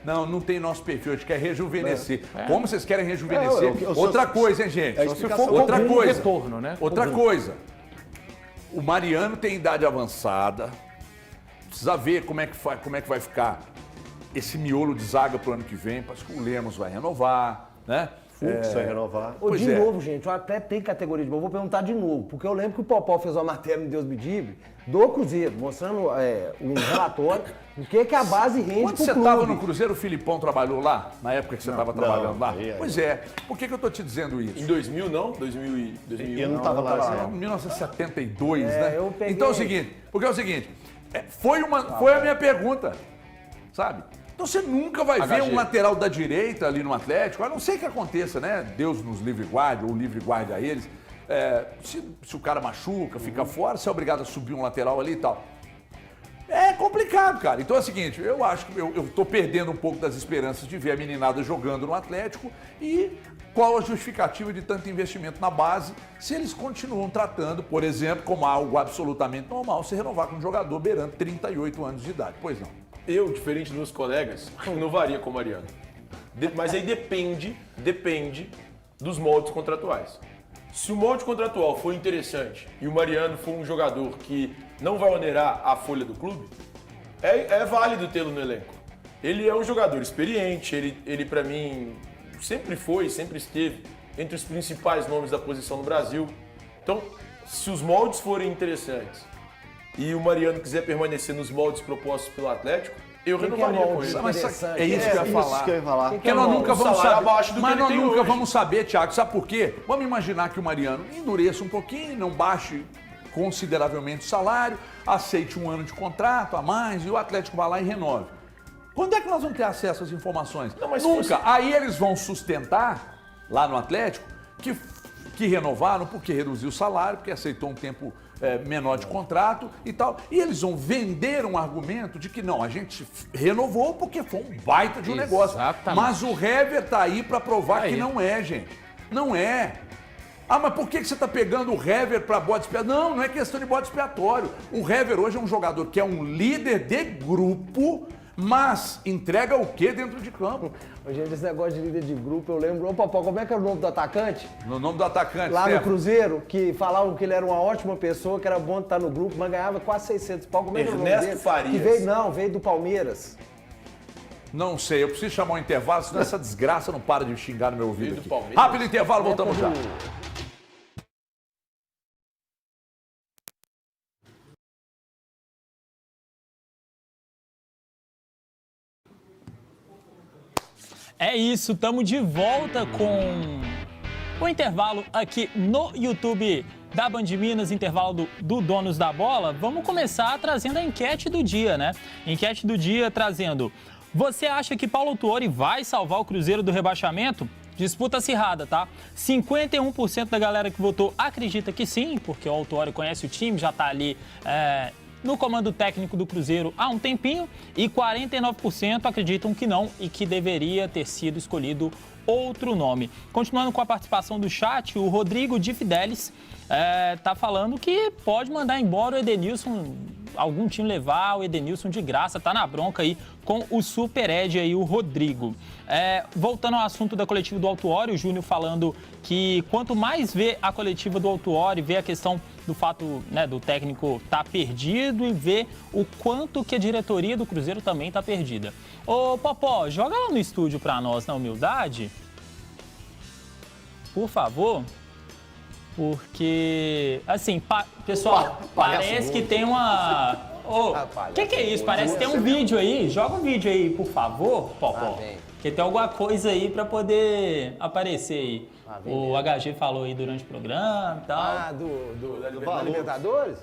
Não tem nosso perfil, a gente quer rejuvenescer. Como vocês querem rejuvenescer? Outra coisa, hein, gente? Outra coisa. Retorno, né? Outra coisa. O Mariano tem idade avançada, precisa ver como é que vai ficar esse miolo de zaga pro ano que vem. Parece que o Lemos vai renovar, né? Fux vai renovar. De novo, gente, o Atlético tem categoria de bola. Vou perguntar de novo, porque eu lembro que o Popó fez uma matéria no Deus me livre do Cruzeiro, mostrando um relatório do que a base rende Quando pro você clube. estava no Cruzeiro, o Filipão trabalhou lá? Na época que você estava trabalhando lá? Pois é. Por que eu tô te dizendo isso? Em 2000, não? 2001. Eu não estava lá. Em 1972, né? eu peguei- Então é o seguinte, foi a minha pergunta, sabe? Então você nunca vai ver um lateral da direita ali no Atlético, a não ser que aconteça, né? Deus nos livre e guarde, ou livre e guarde a eles. Se o cara machuca, fica fora, você é obrigado a subir um lateral ali e tal. É complicado, cara. Então é o seguinte, eu acho que eu tô perdendo um pouco das esperanças de ver a meninada jogando no Atlético e qual a justificativa de tanto investimento na base se eles continuam tratando, por exemplo, como algo absolutamente normal, se renovar com um jogador beirando 38 anos de idade. Pois não. Eu, diferente dos meus colegas, renovaria com o Mariano. Mas aí depende dos moldes contratuais. Se o molde contratual for interessante e o Mariano for um jogador que não vai onerar a folha do clube, é válido tê-lo no elenco. Ele é um jogador experiente, ele para mim sempre esteve entre os principais nomes da posição no Brasil. Então, se os moldes forem interessantes e o Mariano quiser permanecer nos moldes propostos pelo Atlético, eu renovaria com ele. É isso que eu ia falar. Porque nós nunca vamos saber. Mas nós nunca vamos saber, Thiago. Sabe por quê? Vamos imaginar que o Mariano endureça um pouquinho, não baixe consideravelmente o salário, aceite um ano de contrato a mais e o Atlético vai lá e renove. Quando é que nós vamos ter acesso às informações? Nunca. Aí eles vão sustentar, lá no Atlético, que renovaram porque reduziu o salário, porque aceitou um tempo menor de contrato e tal. E eles vão vender um argumento de que não, a gente renovou porque foi um baita de um negócio. Mas o Hever tá aí para provar que não é, gente. Não é. Ah, mas por que você está pegando o Hever para bode expiatório? Não é questão de bode expiatório. O Hever hoje é um jogador que é um líder de grupo, mas entrega o que dentro de campo? Gente, esse negócio de líder de grupo, eu lembro. Ô, Popó, como é que era o nome do atacante? No nome do atacante, lá no Cruzeiro, que falavam que ele era uma ótima pessoa, que era bom estar no grupo, mas ganhava quase 600 pau. Como é que era o nome dele? Farias. Que veio do Palmeiras. Não sei, eu preciso chamar um intervalo, senão essa desgraça não para de xingar no meu ouvido aqui. Palmeiras. Rápido intervalo, voltamos já. É isso, estamos de volta com o intervalo aqui no YouTube da Band Minas, intervalo do Donos da Bola. Vamos começar trazendo a enquete do dia, né? Enquete do dia trazendo: você acha que Paulo Autuori vai salvar o Cruzeiro do rebaixamento? Disputa acirrada, tá? 51% da galera que votou acredita que sim, porque o Autuori conhece o time, já tá ali no comando técnico do Cruzeiro há um tempinho, e 49% acreditam que não e que deveria ter sido escolhido outro nome. Continuando com a participação do chat, o Rodrigo de Fidelis tá falando que pode mandar embora o Edenilson, algum time levar o Edenilson de graça, tá na bronca aí com o Super Ed aí, o Rodrigo. Voltando ao assunto da coletiva do Autuori, o Júnior falando que quanto mais vê a coletiva do Autuori, vê a questão do fato, né, do técnico tá perdido e vê o quanto que a diretoria do Cruzeiro também tá perdida. Ô, Popó, joga lá no estúdio pra nós, na humildade. Por favor. Porque, assim, pessoal, parece que tem uma... O que é isso? Parece que tem um vídeo aí. Joga um vídeo aí, por favor, Popó. Porque tem alguma coisa aí pra poder aparecer aí. O HG falou aí durante o programa e tal. Da Libertadores?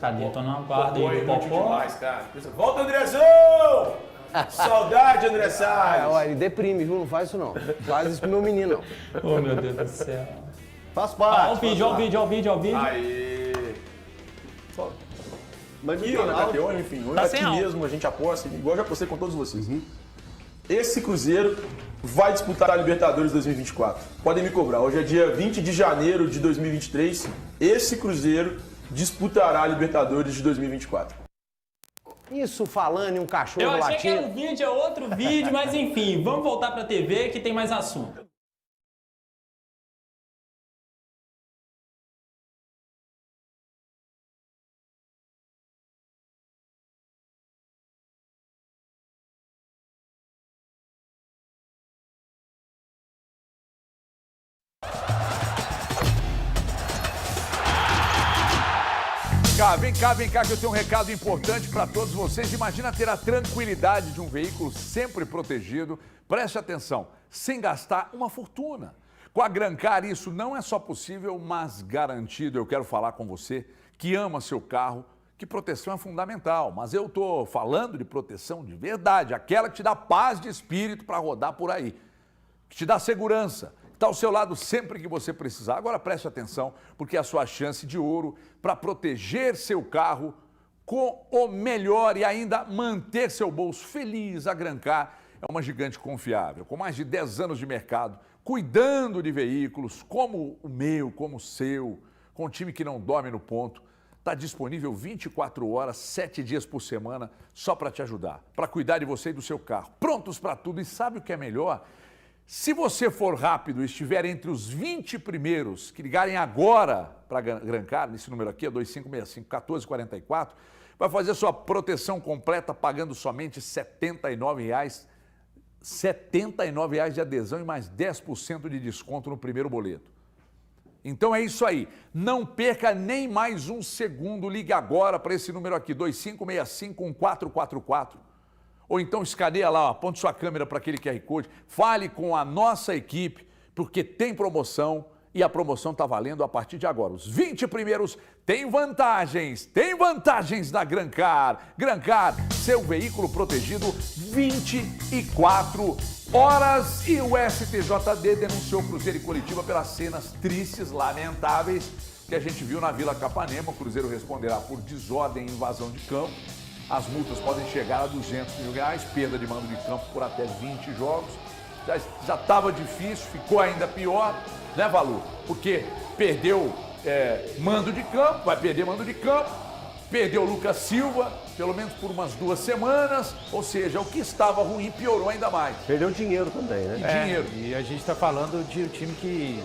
Cadê? Tô na guarda aí do inútil Popó. demais, cara. Volta, Andrezão! Saudade, André Salles! Olha, ele deprime, viu? Não faz isso não. Faz isso pro meu menino, não. Oh, meu Deus do céu. Faz parte. Ó o vídeo, ó o vídeo, ó o vídeo, ó o vídeo. Aê! Mas Aqui, ó, aqui, ó, enfim, Tá aqui sem áudio. mesmo a gente aposta, igual eu já postei com todos vocês. Esse Cruzeiro vai disputar a Libertadores 2024. Podem me cobrar. Hoje é dia 20 de janeiro de 2023. Esse Cruzeiro disputará a Libertadores de 2024. Isso falando em um cachorro Eu achei que era latindo. um vídeo, é outro vídeo, mas enfim, vamos voltar pra TV que tem mais assunto. Vem cá que eu tenho um recado importante para todos vocês. Imagina ter a tranquilidade de um veículo sempre protegido. Preste atenção, sem gastar uma fortuna. Com a Grancar isso não é só possível, mas garantido. Eu quero falar com você que ama seu carro, que proteção é fundamental. Mas eu estou falando de proteção de verdade, aquela que te dá paz de espírito para rodar por aí, que te dá segurança. Está ao seu lado sempre que você precisar. Agora preste atenção, porque é a sua chance de ouro para proteger seu carro com o melhor e ainda manter seu bolso feliz. A Grancar é uma gigante confiável, com mais de 10 anos de mercado, cuidando de veículos como o meu, como o seu, com um time que não dorme no ponto. Está disponível 24 horas, 7 dias por semana, só para te ajudar, para cuidar de você e do seu carro. Prontos para tudo. E sabe o que é melhor? Se você for rápido e estiver entre os 20 primeiros que ligarem agora para a Grancar, nesse número aqui, é 2565-1444, vai fazer sua proteção completa pagando somente R$ 79,00. R$ 79,00 de adesão e mais 10% de desconto no primeiro boleto. Então é isso aí. Não perca nem mais um segundo. Ligue agora para esse número aqui, 2565-1444. Ou então escaneia lá, aponte sua câmera para aquele QR Code, fale com a nossa equipe, porque tem promoção e a promoção está valendo a partir de agora. Os 20 primeiros têm vantagens da Grancar. Grancar, seu veículo protegido 24 horas. E o STJD denunciou o Cruzeiro e Coritiba pelas cenas tristes, lamentáveis, que a gente viu na Vila Capanema. O Cruzeiro responderá por desordem e invasão de campo. As multas podem chegar a R$ 200 mil, perda de mando de campo por até 20 jogos. Já estava difícil, ficou ainda pior, né, Valu? Porque perdeu mando de campo, vai perder mando de campo, perdeu o Lucas Silva, pelo menos por umas 2 semanas, ou seja, o que estava ruim piorou ainda mais. Perdeu dinheiro também, né? Dinheiro. E a gente está falando de um time que,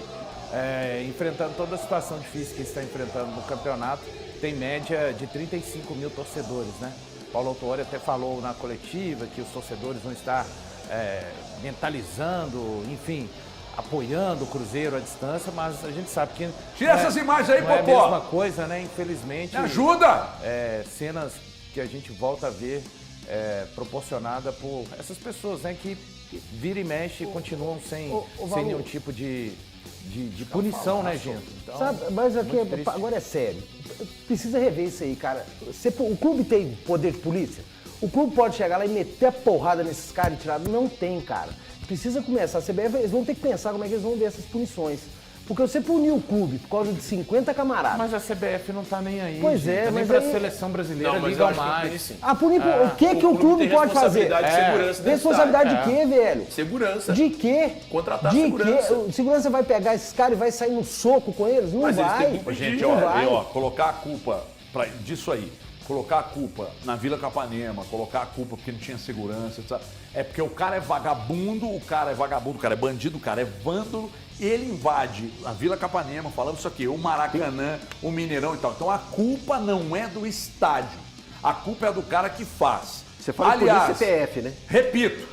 enfrentando toda a situação difícil que está enfrentando no campeonato, tem média de 35 mil torcedores, né? Paulo Autuori até falou na coletiva que os torcedores vão estar mentalizando, enfim, apoiando o Cruzeiro à distância, mas a gente sabe que... Tira essas imagens aí, Popó! É a Popó! mesma coisa, né? Infelizmente... Me ajuda! Cenas que a gente volta a ver proporcionada por essas pessoas, né? Que vira e mexe e continuam sem nenhum tipo de punição, né, gente? Então, sabe, mas aqui, agora é sério. Precisa rever isso aí, cara. O clube tem poder de polícia? O clube pode chegar lá e meter a porrada nesses caras e tirar? Não tem, cara. Precisa começar. A CBF, eles vão ter que pensar como é que eles vão ver essas punições. Porque você puniu o clube por causa de 50 camaradas. Mas a CBF não tá nem aí. Pois gente. é, Nem mas pra aí... seleção brasileira Não, mas ligam eu acho que mais. sim. punir o que o clube pode fazer? Responsabilidade de segurança desse Responsabilidade de estádio. quê, velho? Segurança. De quê? Contratar de segurança. Quê? Segurança vai pegar esses caras e vai sair no soco com eles? Não Mas eles vai. têm que impedir. Gente, Não vai. colocar a culpa disso aí, colocar a culpa na Vila Capanema, colocar a culpa porque não tinha segurança, sabe? É porque o cara é vagabundo, o cara é bandido, o cara é vândalo, ele invade a Vila Capanema, falando isso aqui, o Maracanã, o Mineirão e tal. Então a culpa não é do estádio, a culpa é do cara que faz. Você fala Aliás, por CPF, né? Repito,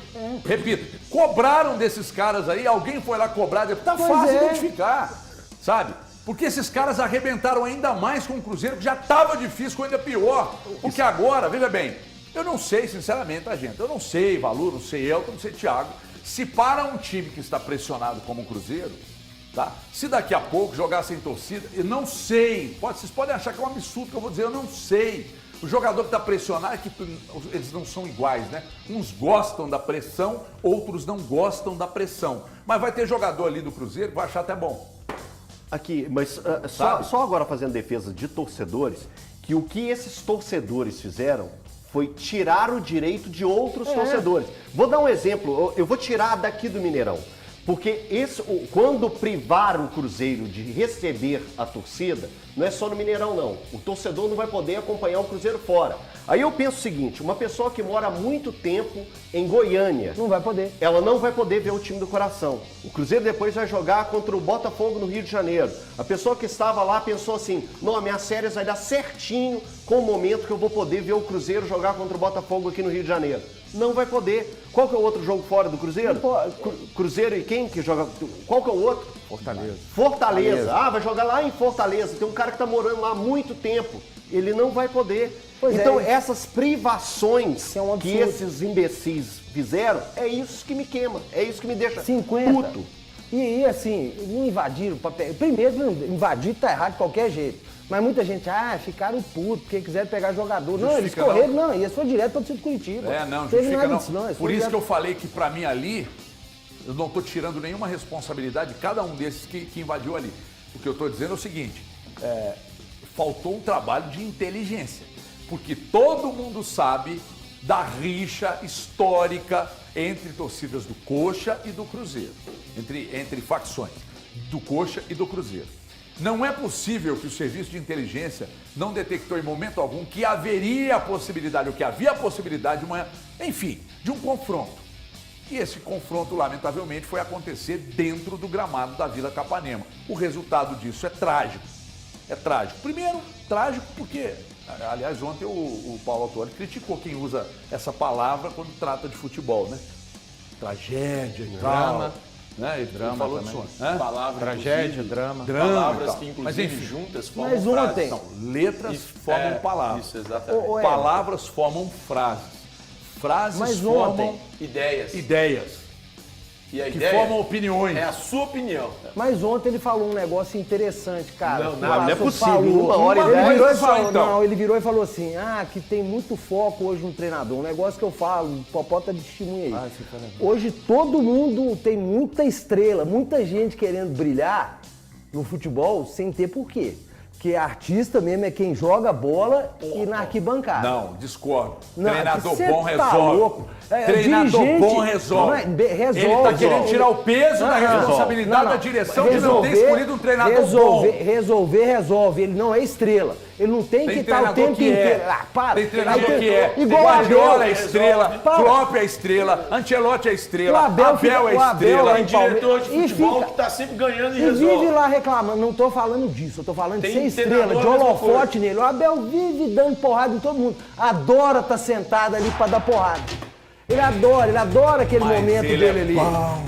cobraram desses caras aí, alguém foi lá cobrar, tá Pois fácil é. identificar, sabe? Porque esses caras arrebentaram ainda mais com o Cruzeiro, que já estava difícil, ficou ainda pior. Porque agora, veja bem, eu não sei, sinceramente, tá, gente? Eu não sei, Valu, não sei Elton, não sei Thiago, se para um time que está pressionado como o Cruzeiro, Tá? Se daqui a pouco jogar sem torcida, eu não sei, vocês podem achar que é um absurdo que eu vou dizer, eu não sei. O jogador que está pressionado é que eles não são iguais, né? Uns gostam da pressão, outros não gostam da pressão. Mas vai ter jogador ali do Cruzeiro que vai achar até bom. Aqui, mas só agora fazendo defesa de torcedores, que o que esses torcedores fizeram foi tirar o direito de outros torcedores. Vou dar um exemplo, eu vou tirar daqui do Mineirão. Porque quando privaram o Cruzeiro de receber a torcida, não é só no Mineirão não. O torcedor não vai poder acompanhar o Cruzeiro fora. Aí eu penso o seguinte, uma pessoa que mora há muito tempo em Goiânia... Não vai poder. Ela não vai poder ver o time do coração. O Cruzeiro depois vai jogar contra o Botafogo no Rio de Janeiro. A pessoa que estava lá pensou assim, não, minhas férias vai dar certinho com o momento que eu vou poder ver o Cruzeiro jogar contra o Botafogo aqui no Rio de Janeiro. Não vai poder. Qual que é o outro jogo fora do Cruzeiro? Cruzeiro e quem que joga? Qual que é o outro? Fortaleza. Ah, vai jogar lá em Fortaleza. Tem um cara que está morando lá há muito tempo. Ele não vai poder. Então, essas privações que esses imbecis fizeram, é isso que me queima. É isso que me deixa 50. puto. E assim, não invadiram o papel. Primeiro, invadir tá errado de qualquer jeito. Mas muita gente, ficaram putos, porque quiseram pegar jogador. Não, eles correram, não, e eles foram direto para o Distrito de Curitiba. Não justifica não. Por isso que eu falei que pra mim ali, eu não tô tirando nenhuma responsabilidade de cada um desses que invadiu ali. O que eu tô dizendo é o seguinte, faltou um trabalho de inteligência. Porque todo mundo sabe da rixa histórica entre torcidas do Coxa e do Cruzeiro. Entre facções do Coxa e do Cruzeiro. Não é possível que o serviço de inteligência não detectou em momento algum que haveria a possibilidade, ou que havia a possibilidade de um confronto. E esse confronto, lamentavelmente, foi acontecer dentro do gramado da Vila Capanema. O resultado disso é trágico. É trágico. Primeiro, trágico porque, aliás, ontem o Paulo Autuori criticou quem usa essa palavra quando trata de futebol, né? Tragédia, drama. Né? Ele falou disso. Palavra, tragédia, drama. Palavras que, inclusive, mas, enfim, juntas formam frases. Não, letras formam palavras. Isso, exatamente. Palavras formam frases. Frases formam ideias. E a que ideia formam opiniões. É a sua opinião. Mas ontem ele falou um negócio interessante, cara. Não é possível. Uma hora ele virou e falou assim, que tem muito foco hoje no treinador. Um negócio que eu falo, o Popó tá de testemunha aí. Hoje todo mundo tem muita estrela, muita gente querendo brilhar no futebol sem ter porquê. Porque artista mesmo é quem joga bola e na arquibancada. Não, discordo. Não, treinador você bom tá resolve. Louco. Treinador bom resolve. Resolve. Ele tá querendo tirar o peso da responsabilidade da direção de não ter escolhido um treinador bom. Resolve. Ele não é estrela. Ele não tem que estar o tempo inteiro. Tem treinador que é. Igual Guardiola é estrela, Klopp é estrela, Ancelotti é estrela, Abel é estrela. Tem diretor de futebol que tá sempre ganhando e resolve. E vive lá reclamando. Não tô falando disso, eu tô falando de ser estrela, de holofote nele. O Abel vive dando porrada em todo mundo. Adora estar sentado ali pra dar porrada. Ele adora aquele momento dele ali.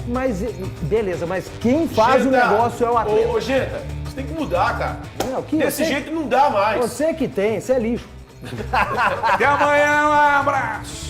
Mas, beleza, mas quem faz o negócio é o atleta. Ô, Genta, você tem que mudar, cara. Não, desse jeito não dá mais. Você que tem, você é lixo. Até amanhã, um abraço.